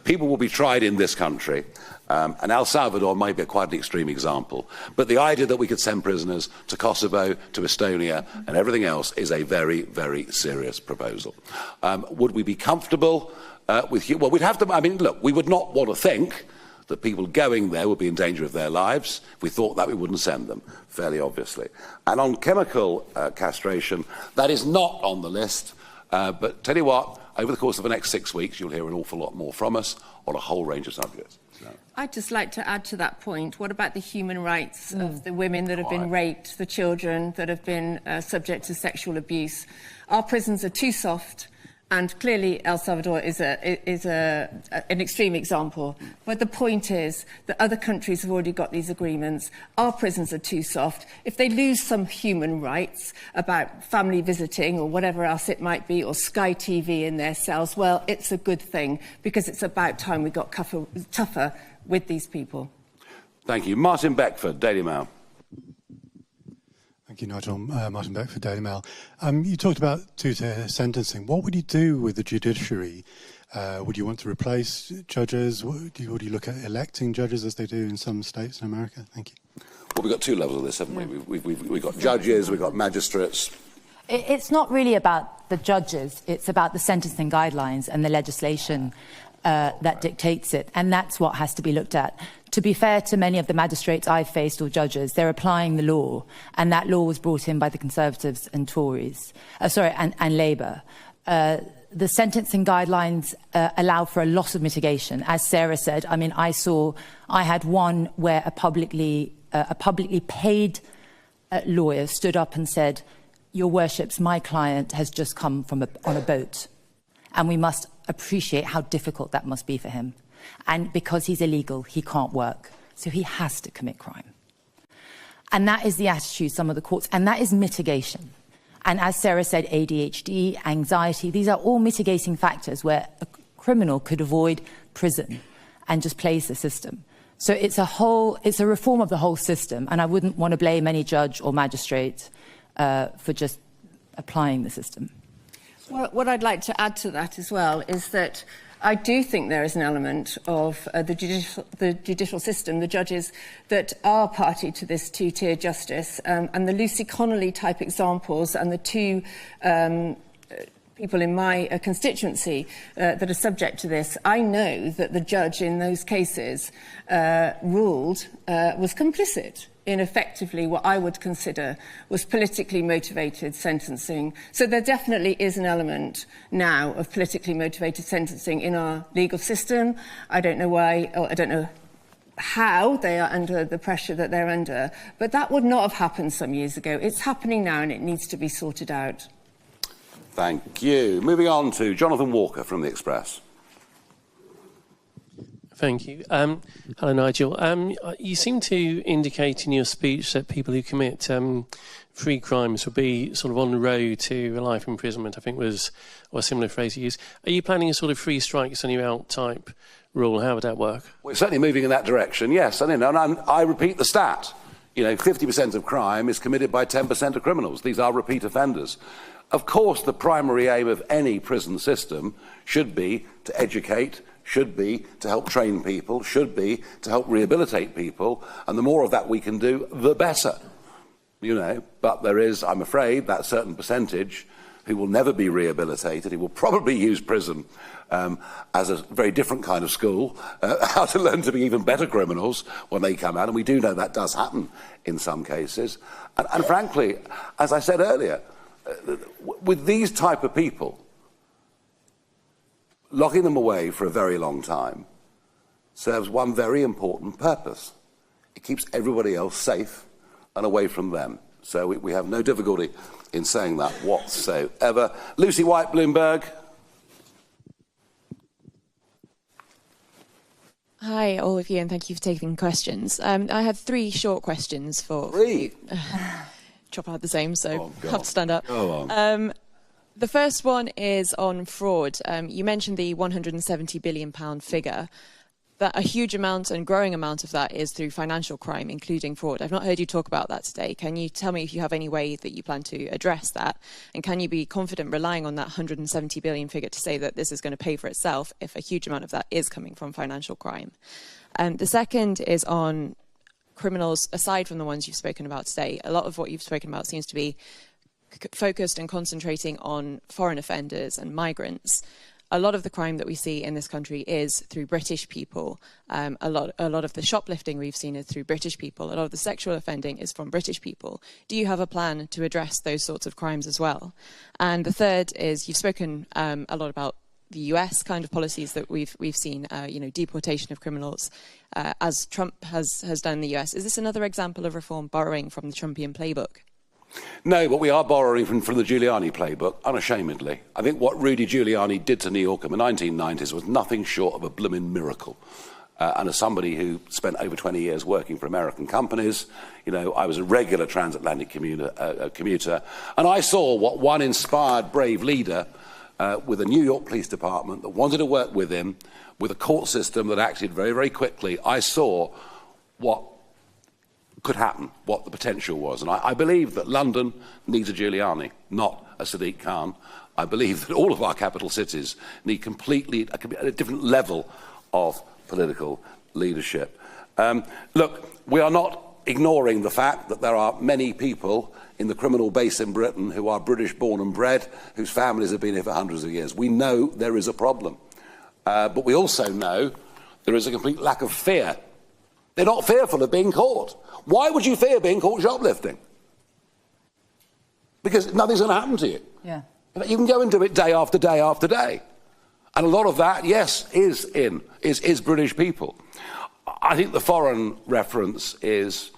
People will be tried in this country, and El Salvador might be quite an extreme example. But the idea that we could send prisoners to Kosovo, to Estonia, and everything else is a very, very serious proposal. Would we be comfortable with... Well, we'd have to... I mean, look, we would not want to think that people going there would be in danger of their lives. If we thought that, we wouldn't send them, fairly obviously. And on chemical castration, that is not on the list. But tell you what, over the course of the next 6 weeks, you'll hear an awful lot more from us on a whole range of subjects. So. I'd just like to add to that point, what about the human rights of the women that have been raped, the children that have been subject to sexual abuse? Our prisons are too soft. And clearly, El Salvador is an extreme example. But the point is that other countries have already got these agreements. Our prisons are too soft. If they lose some human rights about family visiting or whatever else it might be, or Sky TV in their cells, well, it's a good thing, because it's about time we got tougher with these people. Thank you. Martin Beckford, Daily Mail. Thank you, Nigel. Martin Beck for Daily Mail. You talked about two-tier sentencing. What would you do with the judiciary? Would you want to replace judges? Would you look at electing judges as they do in some states in America? Thank you. Well, we've got 2 levels of this, haven't we? We've got judges, we've got magistrates. It's not really about the judges. It's about the sentencing guidelines and the legislation that dictates it. And that's what has to be looked at. To be fair to many of the magistrates I've faced or judges, they're applying the law, and that law was brought in by the Conservatives and Tories, and Labour. The sentencing guidelines allow for a lot of mitigation. As Sarah said, I mean, I had one where a publicly paid lawyer stood up and said, "Your Worships, my client has just come from on a boat, and we must appreciate how difficult that must be for him. And because he's illegal, he can't work. So he has to commit crime." And that is the attitude some of the courts, and that is mitigation. And as Sarah said, ADHD, anxiety, these are all mitigating factors where a criminal could avoid prison and just plays the system. So it's a reform of the whole system, and I wouldn't want to blame any judge or magistrate for just applying the system. Well, what I'd like to add to that as well is that I do think there is an element of the judicial system, the judges that are party to this two-tier justice, and the Lucy Connolly type examples and the 2 people in my constituency that are subject to this. I know that the judge in those cases was complicit in effectively what I would consider was politically motivated sentencing. So there definitely is an element now of politically motivated sentencing in our legal system. I don't know why, or I don't know how they are under the pressure that they're under, but that would not have happened some years ago. It's happening now and it needs to be sorted out. Thank you. Moving on to Jonathan Walker from The Express. Thank you. Hello, Nigel. You seem to indicate in your speech that people who commit free crimes will be sort of on the road to a life imprisonment, I think was or a similar phrase you used. Are you planning a sort of free strikes on you out type rule? How would that work? We're certainly moving in that direction, yes. And I repeat the stat. 50% of crime is committed by 10% of criminals. These are repeat offenders. Of course, the primary aim of any prison system should be to educate, should be to help train people, should be to help rehabilitate people, and the more of that we can do, the better. But there is, I'm afraid, that certain percentage who will never be rehabilitated, who will probably use prison as a very different kind of school, how to learn to be even better criminals when they come out, and we do know that does happen in some cases. And frankly, as I said earlier, with these type of people, locking them away for a very long time serves one very important purpose. It keeps everybody else safe and away from them. So we have no difficulty in saying that whatsoever. Lucy White, Bloomberg. Hi, all of you, and thank you for taking questions. I had 3 short questions for... 3? Chop out the same, so I have to stand up. Go on. The first one is on fraud. You mentioned the £170 billion figure. That a huge amount and growing amount of that is through financial crime, including fraud. I've not heard you talk about that today. Can you tell me if you have any way that you plan to address that? And can you be confident relying on that £170 billion figure to say that this is going to pay for itself if a huge amount of that is coming from financial crime? The second is on criminals, aside from the ones you've spoken about today. A lot of what you've spoken about seems to be focused and concentrating on foreign offenders and migrants. A lot of the crime that we see in this country is through British people. A lot of the shoplifting we've seen is through British people. A lot of the sexual offending is from British people. Do you have a plan to address those sorts of crimes as well? And the third is you've spoken a lot about the US kind of policies that we've seen, deportation of criminals, as Trump has done in the US. Is this another example of reform borrowing from the Trumpian playbook? No, but we are borrowing from the Giuliani playbook, unashamedly. I think what Rudy Giuliani did to New York in the 1990s was nothing short of a blooming miracle. And as somebody who spent over 20 years working for American companies, I was a regular transatlantic commuter, and I saw what one inspired, brave leader with a New York Police Department that wanted to work with him, with a court system that acted very, very quickly. I saw what could happen, what the potential was. And I believe that London needs a Giuliani, not a Sadiq Khan. I believe that all of our capital cities need completely a different level of political leadership. Look, we are not ignoring the fact that there are many people in the criminal base in Britain who are British born and bred, whose families have been here for hundreds of years. We know there is a problem. But we also know there is a complete lack of fear. They're not fearful of being caught. Why would you fear being caught shoplifting? Because nothing's going to happen to you. Yeah. You can go and do it day after day after day. And a lot of that, yes, is British people. I think the foreign reference is,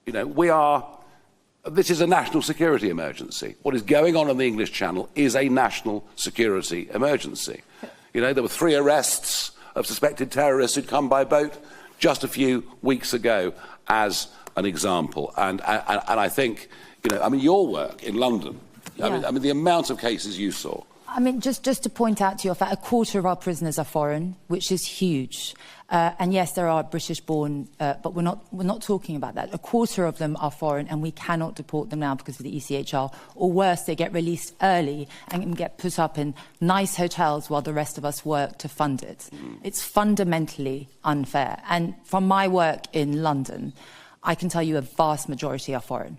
this is a national security emergency. What is going on in the English Channel is a national security emergency. There were 3 arrests of suspected terrorists who'd come by boat just a few weeks ago, as an example. And I think, your work in London, Yeah. I mean, the amount of cases you saw. Just to point out to you, a quarter of our prisoners are foreign, which is huge. And yes, there are British-born, but we're not talking about that. A quarter of them are foreign, and we cannot deport them now because of the ECHR. Or worse, they get released early and can get put up in nice hotels while the rest of us work to fund it. It's fundamentally unfair. And from my work in London, I can tell you a vast majority are foreign.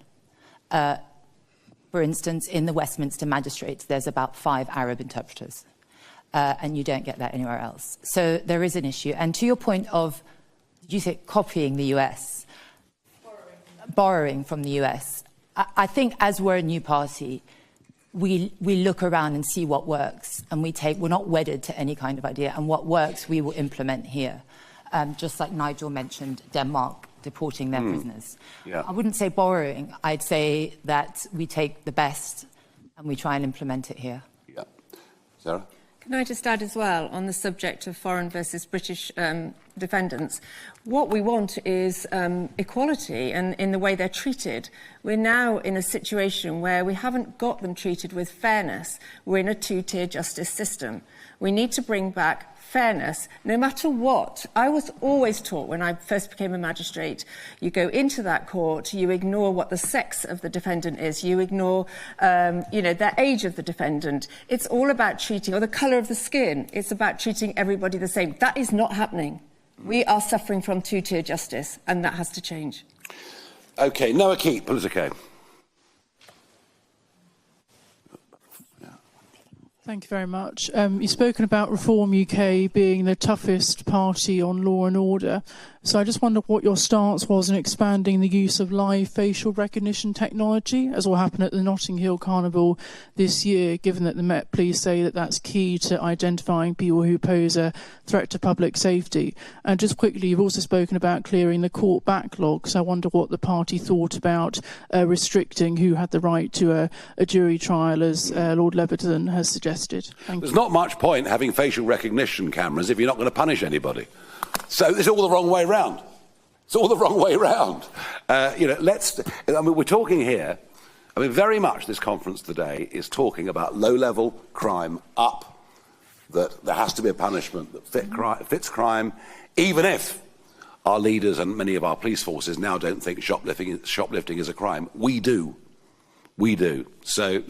For instance, in the Westminster Magistrates, there's about 5 Arab interpreters. And you don't get that anywhere else. So there is an issue. And to your point of, did you say copying the US? Borrowing from the US. I think as we're a new party, we look around and see what works. And we're not wedded to any kind of idea. And what works, we will implement here. just like Nigel mentioned, Denmark deporting their prisoners. Yeah. I wouldn't say borrowing. I'd say that we take the best and we try and implement it here. Yeah. Sarah? Can I just add as well, on the subject of foreign versus British defendants, what we want is equality and in the way they're treated. We're now in a situation where we haven't got them treated with fairness. We're in a two-tier justice system. We need to bring back fairness, no matter what. I was always taught when I first became a magistrate, you go into that court, you ignore what the sex of the defendant is, you ignore, the age of the defendant. It's all about treating, or the colour of the skin. It's about treating everybody the same. That is not happening. We are suffering from two-tier justice, and that has to change. OK, Noah Keat, Politico. Thank you very much. You've spoken about Reform UK being the toughest party on law and order. So I just wondered what your stance was in expanding the use of live facial recognition technology, as will happen at the Notting Hill Carnival this year, given that the Met Police say that that's key to identifying people who pose a threat to public safety. And just quickly, you've also spoken about clearing the court backlog. So I wonder what the party thought about restricting who had the right to a jury trial, as Lord Leverton has suggested. There's not much point having facial recognition cameras if you're not going to punish anybody. So it's all the wrong way round. It's all the wrong way round. We're talking here, very much this conference today is talking about low-level crime up, that there has to be a punishment that fits crime, even if our leaders and many of our police forces now don't think shoplifting is a crime. We do. We do. So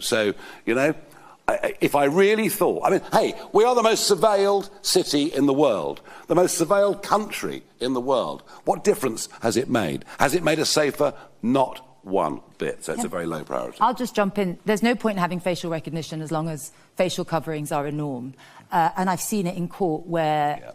if I really thought... hey, we are the most surveilled city in the world, the most surveilled country in the world. What difference has it made? Has it made us safer? Not one bit. So it's a very low priority. I'll just jump in. There's no point in having facial recognition as long as facial coverings are a norm. And I've seen it in court where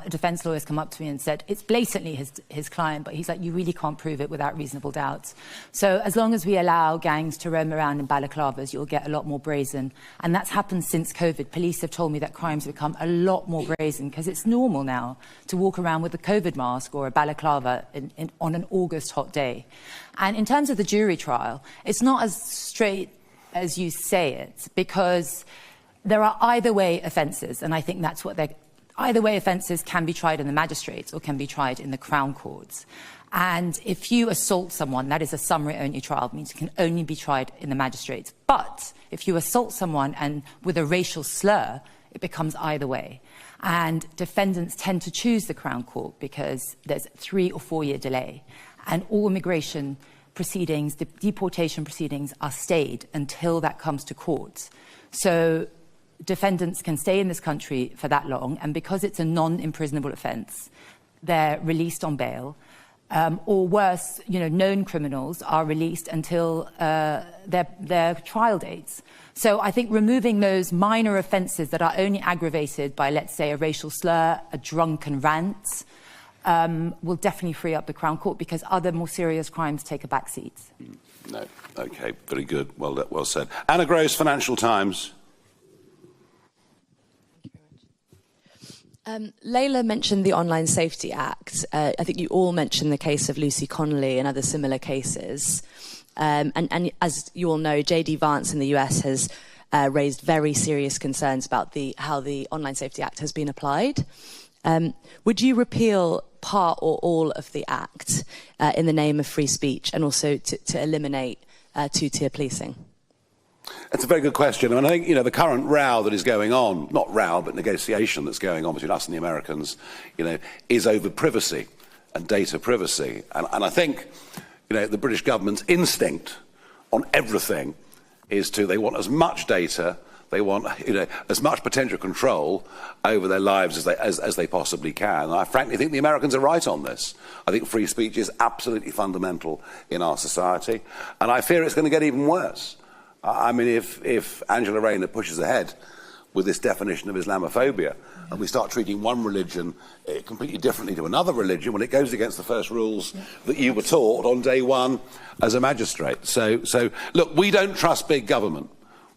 defence lawyers come up to me and said, it's blatantly his client, but he's like, you really can't prove it without reasonable doubt. So as long as we allow gangs to roam around in balaclavas, you'll get a lot more brazen. And that's happened since COVID. Police have told me that crimes have become a lot more brazen because it's normal now to walk around with a COVID mask or a balaclava on an August hot day. And in terms of the jury trial, it's not as straight as you say it, because there are either way offences, and I think that's what either way offences can be tried in the magistrates or can be tried in the Crown Courts. And if you assault someone, that is a summary-only trial, means it can only be tried in the magistrates. But if you assault someone and with a racial slur, it becomes either way. And defendants tend to choose the Crown Court because there's 3 or 4 year delay, and all immigration proceedings, the deportation proceedings, are stayed until that comes to court. So defendants can stay in this country for that long, and because it's a non-imprisonable offence, they're released on bail, or worse, known criminals are released until their trial dates. So I think removing those minor offences that are only aggravated by, let's say, a racial slur, a drunken rant, will definitely free up the Crown Court, because other more serious crimes take a back seat. No. OK, very good. Well said. Anna Gross, Financial Times. Laila mentioned the Online Safety Act. I think you all mentioned the case of Lucy Connolly and other similar cases. And as you all know, J.D. Vance in the US has raised very serious concerns about how the Online Safety Act has been applied. Would you repeal part or all of the Act in the name of free speech, and also to eliminate two-tier policing? It's a very good question. I think, the current row that is going on, not row, but negotiation that's going on between us and the Americans, is over privacy and data privacy. And I think, the British government's instinct on everything is they want as much data, they want, as much potential control over their lives as they possibly can. And I frankly think the Americans are right on this. I think free speech is absolutely fundamental in our society, and I fear it's going to get even worse. If Angela Rayner pushes ahead with this definition of Islamophobia, and we start treating one religion completely differently to another religion, when it goes against the first rules that you were taught on day one as a magistrate. So look, we don't trust big government.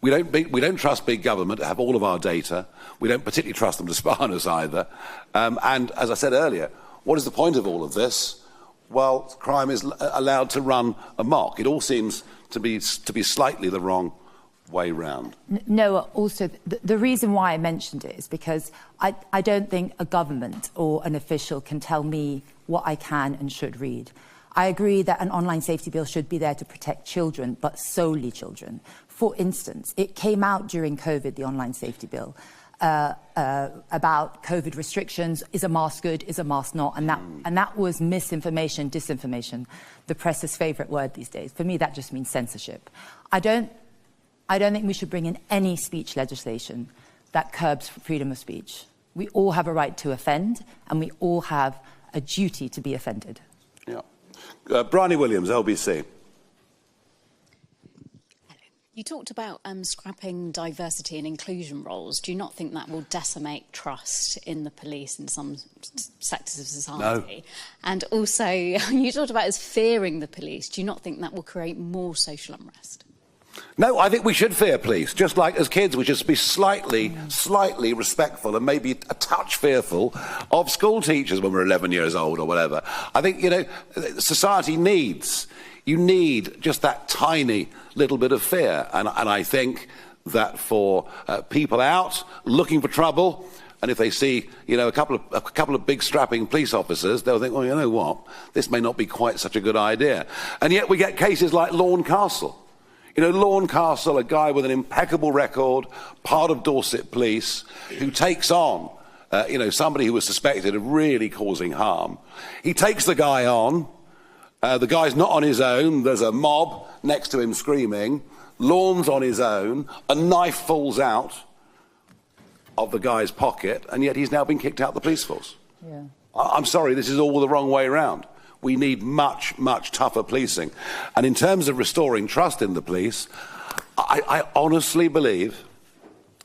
We don't trust big government to have all of our data. We don't particularly trust them to spy on us either. And as I said earlier, what is the point of all of this? Well, crime is allowed to run amok. It all seems to be slightly the wrong way round. No, also, the reason why I mentioned it is because I don't think a government or an official can tell me what I can and should read. I agree that an online safety bill should be there to protect children, but solely children. For instance, it came out during COVID, the online safety bill, about COVID restrictions. Is a mask good? Is a mask not? And that was misinformation, disinformation, the press's favourite word these days. For me, that just means censorship. I don't think we should bring in any speech legislation that curbs freedom of speech. We all have a right to offend, and we all have a duty to be offended. Yeah. Bryony Williams, LBC. You talked about scrapping diversity and inclusion roles. Do you not think that will decimate trust in the police in some sectors of society? No. And also, you talked about us fearing the police. Do you not think that will create more social unrest? No, I think we should fear police. Just like as kids, we should be slightly respectful and maybe a touch fearful of school teachers when we're 11 years old or whatever. I think, society needs... You need just that tiny little bit of fear. And I think that for people out looking for trouble, and if they see, a couple of big strapping police officers, they'll think, well, you know what, this may not be quite such a good idea. And yet we get cases like Lawn Castle. Lawn Castle, a guy with an impeccable record, part of Dorset Police, who takes on, somebody who was suspected of really causing harm. He takes the guy on. The guy's not on his own. There's a mob next to him screaming. Lawn's on his own. A knife falls out of the guy's pocket, and yet he's now been kicked out of the police force. Yeah. I'm sorry, this is all the wrong way around. We need much, much tougher policing. And in terms of restoring trust in the police, I honestly believe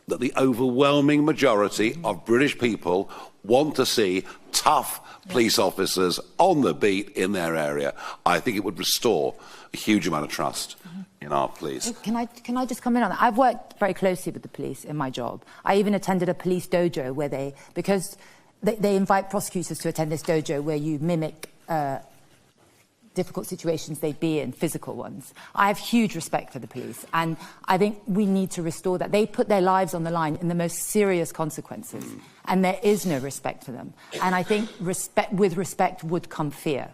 that the overwhelming majority of British people want to see tough police officers on the beat in their area. I think it would restore a huge amount of trust in our police. Can I just come in on that? I've worked very closely with the police in my job. I even attended a police dojo where because they invite prosecutors to attend this dojo where you mimic difficult situations they'd be in, physical ones. I have huge respect for the police, and I think we need to restore that. They put their lives on the line in the most serious consequences, and there is no respect for them. And I think with respect would come fear.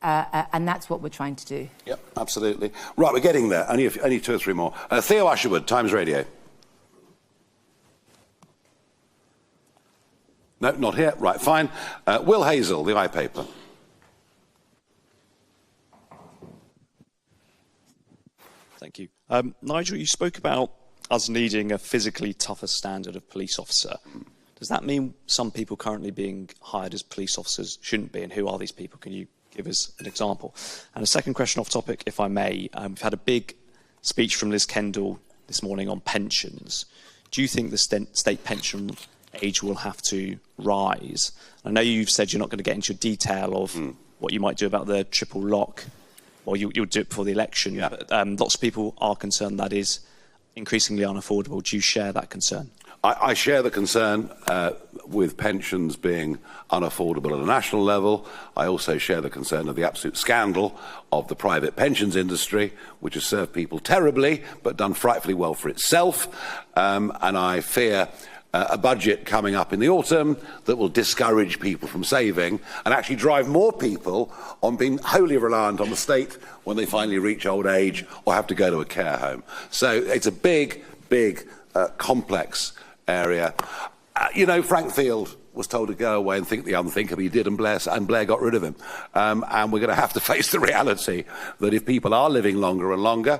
And that's what we're trying to do. Yep, absolutely. Right, we're getting there. Only two or three more. Theo Usherwood, Times Radio. No, not here. Right, fine. Will Hazel, The iPaper. Thank you. Nigel, you spoke about us needing a physically tougher standard of police officer. Does that mean some people currently being hired as police officers shouldn't be? And who are these people? Can you give us an example? And a second question off topic, if I may. We've had a big speech from Liz Kendall this morning on pensions. Do you think the state pension age will have to rise? I know you've said you're not going to get into detail of what you might do about the triple lock, or you'll do it before the election. Yeah. But lots of people are concerned that is increasingly unaffordable. Do you share that concern? I share the concern with pensions being unaffordable at a national level. I also share the concern of the absolute scandal of the private pensions industry, which has served people terribly but done frightfully well for itself. And I fear a budget coming up in the autumn that will discourage people from saving and actually drive more people on being wholly reliant on the state when they finally reach old age or have to go to a care home. So it's a big, complex area. Frank Field was told to go away and think the unthinkable. He did, and Blair got rid of him. And we're going to have to face the reality that if people are living longer and longer,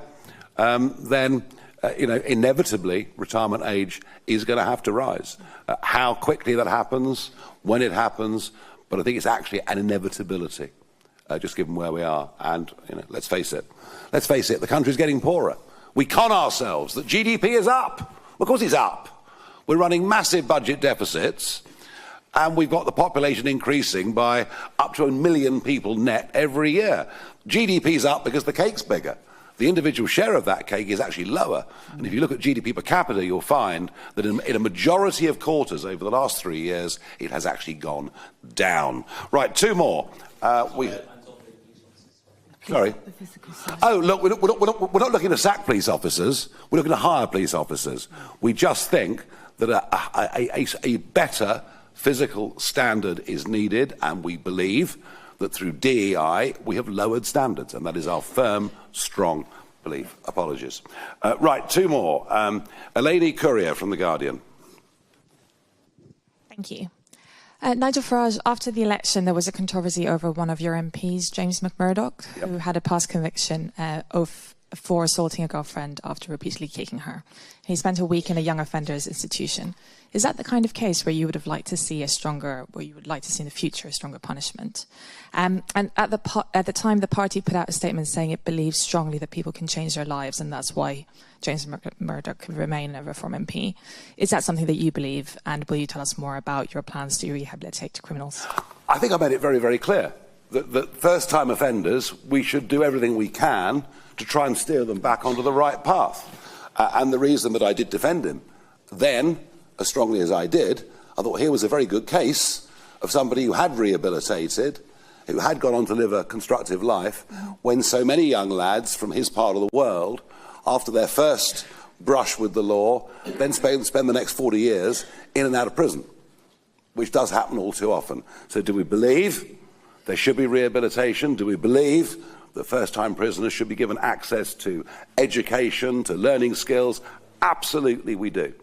then inevitably retirement age is going to have to rise. How quickly that happens, when it happens, but I think it's actually an inevitability, just given where we are. And let's face it, the country's getting poorer. We con ourselves that GDP is up. Of course it's up. We're running massive budget deficits, and we've got the population increasing by up to 1 million people net every year. GDP's up because the cake's bigger. the individual share of that cake is actually lower. And if you look at GDP per capita, you'll find that in a majority of quarters over the last 3 years, it has actually gone down. Right, two more. Sorry. Oh, look, we're not looking to sack police officers. We're looking to hire police officers. We just think that a better physical standard is needed, and we believe that through DEI we have lowered standards, and that is our firm, strong belief. Apologies. Right, two more. Laila Cunningham from The Guardian. Thank you. Nigel Farage, after the election, there was a controversy over one of your MPs, James McMurdoch, who had a past conviction for assaulting a girlfriend after repeatedly kicking her. He spent a week in a young offenders institution. Is that the kind of case where you would have liked to see a stronger, where you would like to see in the future a stronger punishment? And at the time, the party put out a statement saying it believes strongly that people can change their lives, and that's why James McMurdoch could remain a Reform MP. Is that something that you believe, and will you tell us more about your plans to rehabilitate criminals? I think I made it very, very clear that first-time offenders, we should do everything we can to try and steer them back onto the right path. And the reason that I did defend him then, as strongly as I did, I thought here was a very good case of somebody who had rehabilitated, who had gone on to live a constructive life, when so many young lads from his part of the world, after their first brush with the law, then spend the next 40 years in and out of prison, which does happen all too often. So do we believe there should be rehabilitation? Do we believe that first-time prisoners should be given access to education, to learning skills? Absolutely we do.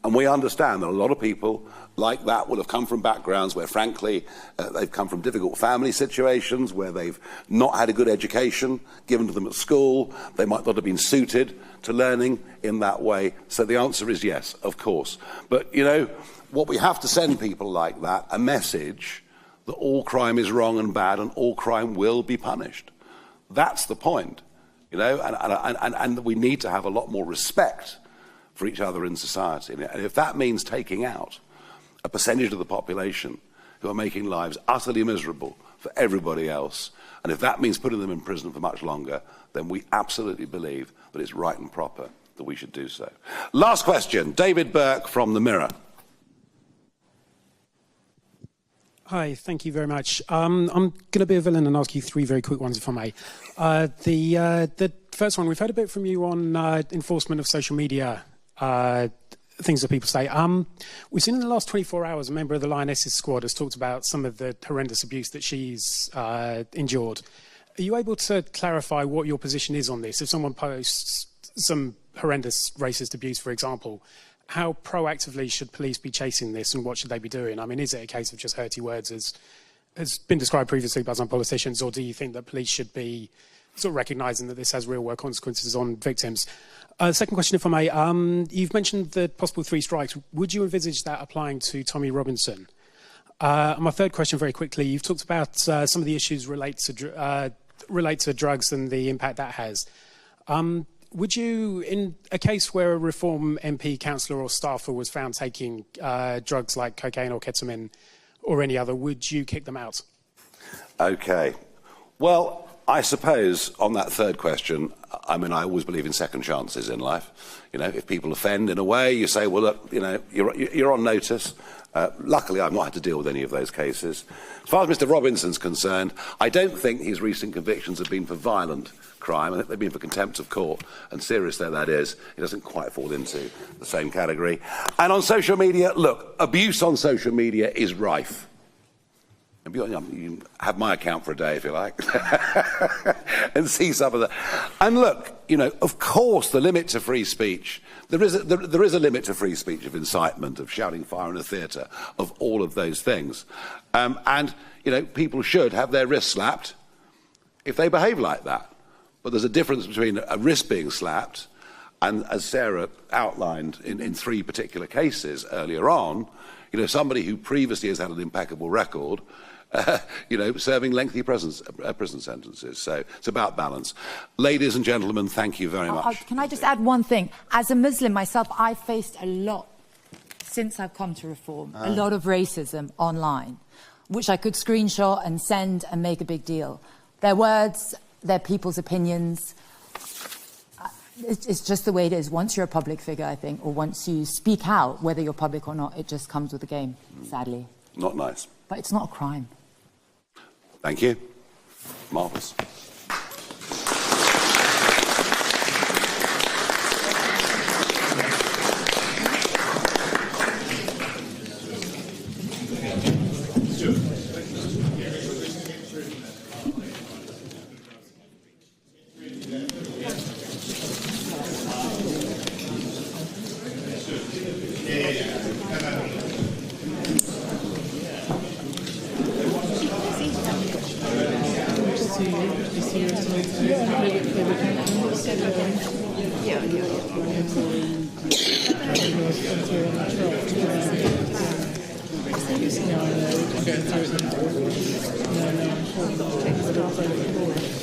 And we understand that a lot of people like that will have come from backgrounds where, frankly, they've come from difficult family situations, where they've not had a good education given to them at school. They might not have been suited to learning in that way. So the answer is yes, of course. But, you know, what we have to send people like that, a message that all crime is wrong and bad and all crime will be punished. That's the point, you know, and we need to have a lot more respect for each other in society. And if that means taking out a percentage of the population who are making lives utterly miserable for everybody else, and if that means putting them in prison for much longer, then we absolutely believe that it's right and proper that we should do so. Last question, David Burke from The Mirror. Hi, thank you very much. I'm going to be a villain and ask you three very quick ones, if I may. The first one, we've heard a bit from you on enforcement of social media, things that people say. We've seen in the last 24 hours, a member of the Lionesses squad has talked about some of the horrendous abuse that she's endured. Are you able to clarify what your position is on this? If someone posts some horrendous racist abuse, for example, how proactively should police be chasing this, and what should they be doing? I mean, is it a case of just hurty words, as has been described previously by some politicians, or do you think that police should be sort of recognising that this has real-world consequences on victims? Second question, if I may. You've mentioned the possible 3 strikes. Would you envisage that applying to Tommy Robinson? My third question, very quickly. You've talked about some of the issues relate to drugs and the impact that has. Would you, in a case where a Reform MP, councillor or staffer was found taking drugs like cocaine or ketamine or any other, would you kick them out? OK. Well, I suppose on that third question, I mean, I always believe in second chances in life. You know, if people offend in a way, you say, well, look, you know, you're on notice. Luckily, I've not had to deal with any of those cases. As far as Mr. Robinson's concerned, I don't think his recent convictions have been for violent crime. I think they've been for contempt of court, and serious though that is, it doesn't quite fall into the same category. And on social media, look, abuse on social media is rife. You can have my account for a day if you like and see some of that. And look, you know, of course the limit to free speech, there is a limit to free speech of incitement, of shouting fire in a theatre, of all of those things. And, you know, people should have their wrists slapped if they behave like that. But there's a difference between a wrist being slapped and, as Sarah outlined in 3 particular cases earlier on, you know, somebody who previously has had an impeccable record, you know, serving lengthy prison sentences. So it's about balance. Ladies and gentlemen, thank you very much. Can I just add one thing? As a Muslim myself, I've faced a lot, since I've come to Reform, a lot of racism online, which I could screenshot and send and make a big deal. Their words, their people's opinions. It's just the way it is. Once you're a public figure, I think, or once you speak out, whether you're public or not, it just comes with the game, sadly. Not nice. But it's not a crime. Thank you. Marvellous.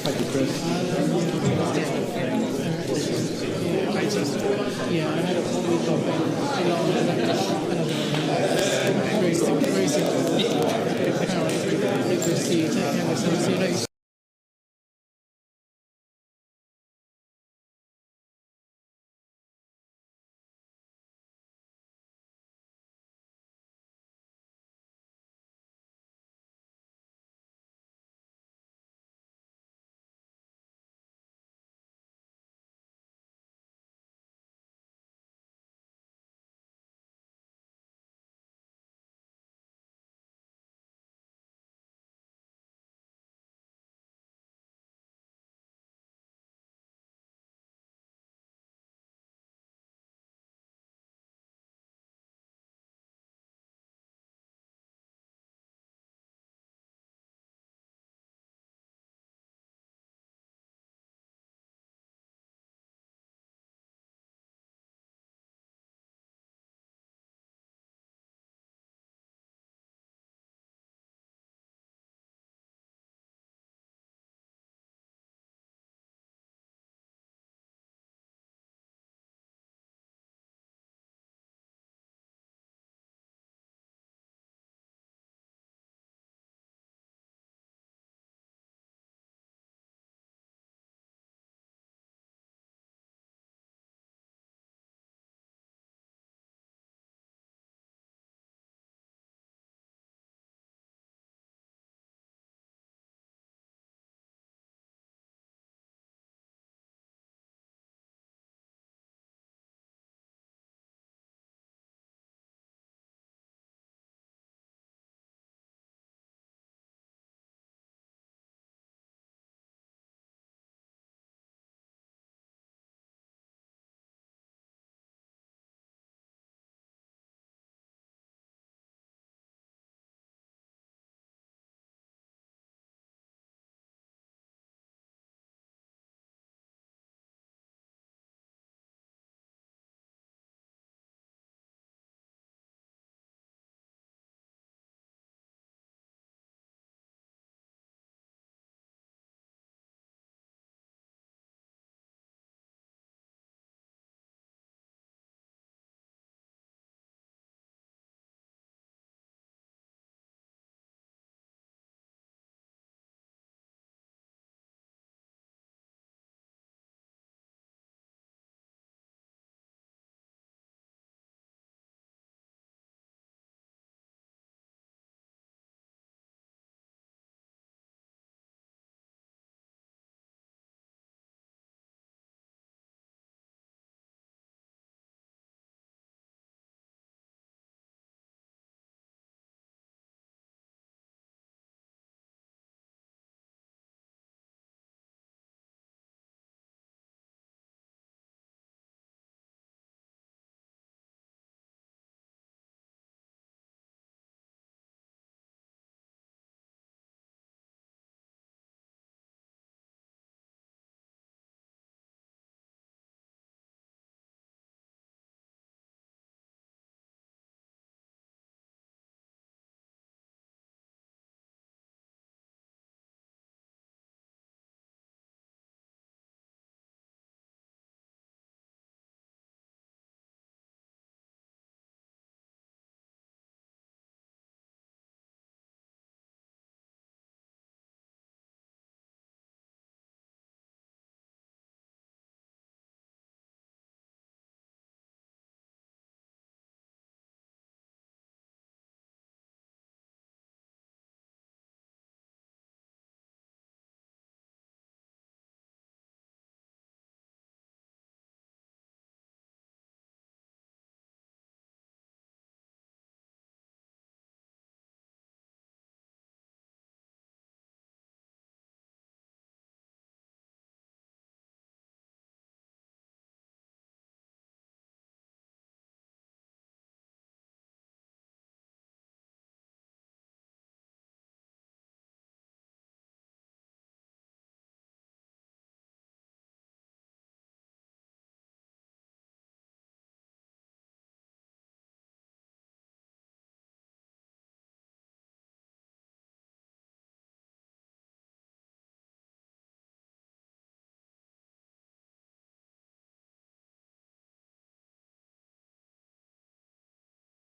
Thank you, Chris.